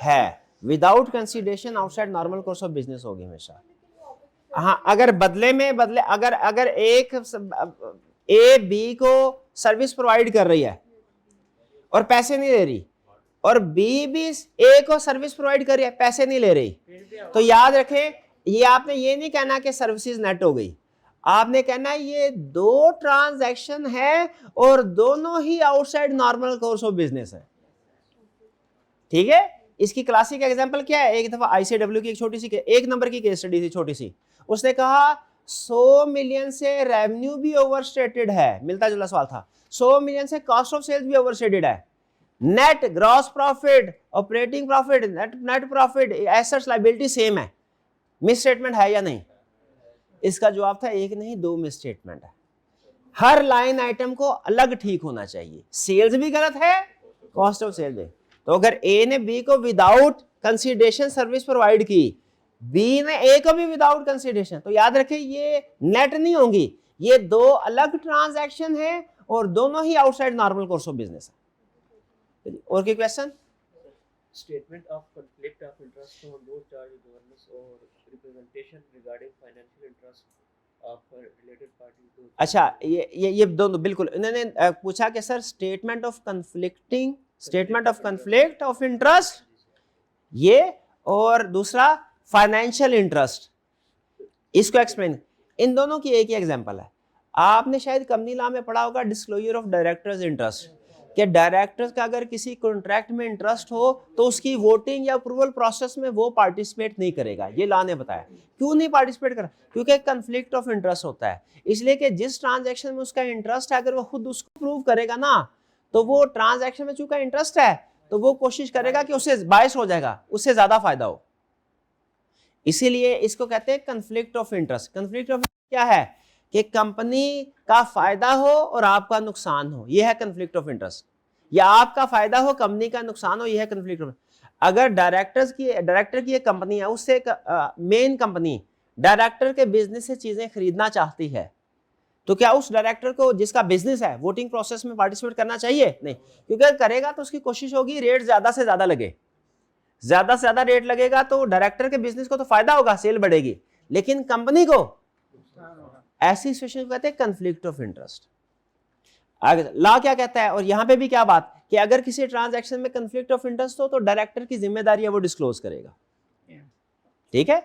है। Without consideration outside normal course of business होगी हमेशा। हाँ, अगर अगर एक ए बी को सर्विस प्रोवाइड कर रही है और पैसे नहीं ले रही, और बी भी ए को सर्विस प्रोवाइड कर रही है, पैसे नहीं ले रही, तो याद रखें ये आपने ये नहीं कहना कि सर्विसेज नेट हो गई, आपने कहना है ये दो ट्रांजैक्शन है और दोनों ही outside normal course of business है। ठीक है? इसकी क्लासिक एग्जांपल क्या है, एक दफा आईसीडब्ल्यू की एक छोटी सी एक नंबर की केस स्टडी थी छोटी सी, उसने कहा 100 मिलियन से रेवेन्यू भी ओवरस्टेटेड है, मिलता जुलता सवाल था, 100 मिलियन से कॉस्ट ऑफ सेल्स भी ओवरस्टेटेड है, net gross profit, operating profit, net profit, assets liability same है, मिस स्टेटमेंट है या नहीं? इसका जवाब था एक नहीं दो मिस स्टेटमेंट है। हर लाइन आइटम को अलग ठीक होना चाहिए, सेल्स भी गलत है, कॉस्ट ऑफ सेल्स भी। तो अगर ए ने बी को विदाउट कंसीडरेशन सर्विस प्रोवाइड की, बी में ए को भी विदाउट कंसिडरेशन। तो याद रखें ये नेट नहीं होंगी, ये दो अलग ट्रांजैक्शन है और दोनों ही outside normal course of business है। और कोई question? Statement of conflict of interest on no charge governance or representation regarding financial interest of a related party to अच्छा, ये दोनों बिल्कुल इन्होंने पूछा कि sir statement of conflict of interest ये, और दूसरा फाइनेंशियल इंटरेस्ट, इसको एक्सप्लेन। इन दोनों की एक ही एग्जांपल है। आपने शायद कंपनी लॉ में पढ़ा होगा डिस्क्लोजर ऑफ डायरेक्टर्स इंटरेस्ट, कि डायरेक्टर्स का अगर किसी कॉन्ट्रैक्ट में इंटरेस्ट हो तो उसकी वोटिंग या अप्रूवल प्रोसेस में वो पार्टिसिपेट नहीं करेगा। ये लॉ ने बताया। क्यों नहीं पार्टिसिपेट करा? क्योंकि कन्फ्लिक्ट ऑफ इंटरेस्ट होता है, इसलिए कि जिस ट्रांजैक्शन में उसका इंटरेस्ट है अगर वो खुद उसको प्रूव करेगा ना, तो वो ट्रांजैक्शन में चूंकि इंटरेस्ट है तो वो कोशिश करेगा कि उससे बायस हो जाएगा, उससे ज्यादा फायदा हो। इसीलिए इसको कहते हैं conflict of interest. Conflict of क्या है कि कंपनी का फायदा हो और आपका नुकसान हो, यह है कन्फ्लिक्ट ऑफ इंटरेस्ट। या आपका फायदा हो, कंपनी का नुकसान हो, यह है कन्फ्लिक्ट ऑफ। अगर डायरेक्टर की एक कंपनी है, उससे मेन कंपनी डायरेक्टर के बिजनेस से चीजें खरीदना चाहती है, तो क्या उस डायरेक्टर को जिसका बिजनेस है वोटिंग प्रोसेस में पार्टिसिपेट करना चाहिए? नहीं, क्योंकि करेगा तो उसकी कोशिश होगी रेट ज्यादा से ज्यादा लगे। ज्यादा से ज्यादा रेट लगेगा तो डायरेक्टर के बिजनेस को तो फायदा होगा, सेल बढ़ेगी, लेकिन कंपनी को ऐसी सिचुएशन को कहते हैं कन्फ्लिक्ट ऑफ इंटरेस्ट। आगे लॉ क्या कहता है, और यहां पे भी क्या बात कि अगर किसी ट्रांजैक्शन में कन्फ्लिक्ट ऑफ इंटरेस्ट हो तो डायरेक्टर की जिम्मेदारी है वो डिस्क्लोज करेगा। ठीक है।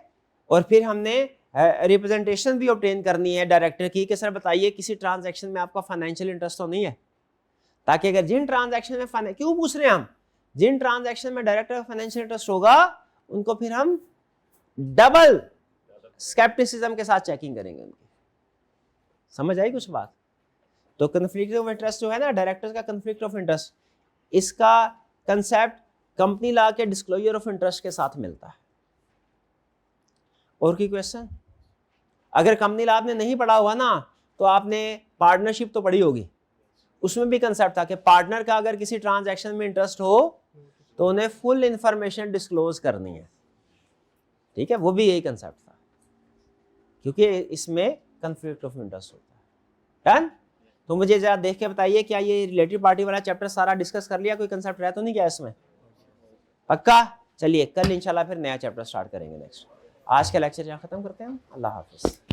और फिर हमने रिप्रेजेंटेशन भी ऑब्टेन करनी है डायरेक्टर की कि सर बताइए किसी ट्रांजैक्शन में आपका फाइनेंशियल इंटरेस्ट तो नहीं है, ताकि अगर जिन ट्रांजैक्शन में क्यों पूछ रहे हैं हम, जिन ट्रांजैक्शन में डायरेक्टर का फाइनेंशियल इंटरेस्ट होगा उनको फिर हम डबल स्केप्टिसिज्म के साथ चेकिंग करेंगे उनकी। समझ आई कुछ बात? तो कन्फ्लिक्ट ऑफ इंटरेस्ट जो है ना, डायरेक्टर्स का कन्फ्लिक्ट ऑफ इंटरेस्ट, इसका कंसेप्ट कंपनी लॉ के डिस्क्लोजर ऑफ इंटरेस्ट के साथ मिलता है। और कोई क्वेश्चन? अगर कंपनी लॉ आपने नहीं पढ़ा हुआ ना, तो आपने पार्टनरशिप तो पढ़ी होगी, उसमें भी कंसेप्ट था कि पार्टनर का अगर किसी ट्रांजैक्शन में इंटरेस्ट हो तो उन्हें फुल इंफॉर्मेशन डिस्क्लोज करनी है। ठीक है, वो भी यही कंसेप्ट था, क्योंकि इसमें कन्फ्लिक्ट ऑफ इंटरेस्ट होता है। डन? तो मुझे जरा देख के बताइए, क्या ये रिलेटेड पार्टी वाला चैप्टर सारा डिस्कस कर लिया? कोई कंसेप्ट रह तो नहीं गया इसमें? पक्का? चलिए कल इंशाल्लाह फिर नया चैप्टर स्टार्ट करेंगे नेक्स्ट। आज का लेक्चर यहाँ खत्म करते हैं हम। अल्लाह हाफिज।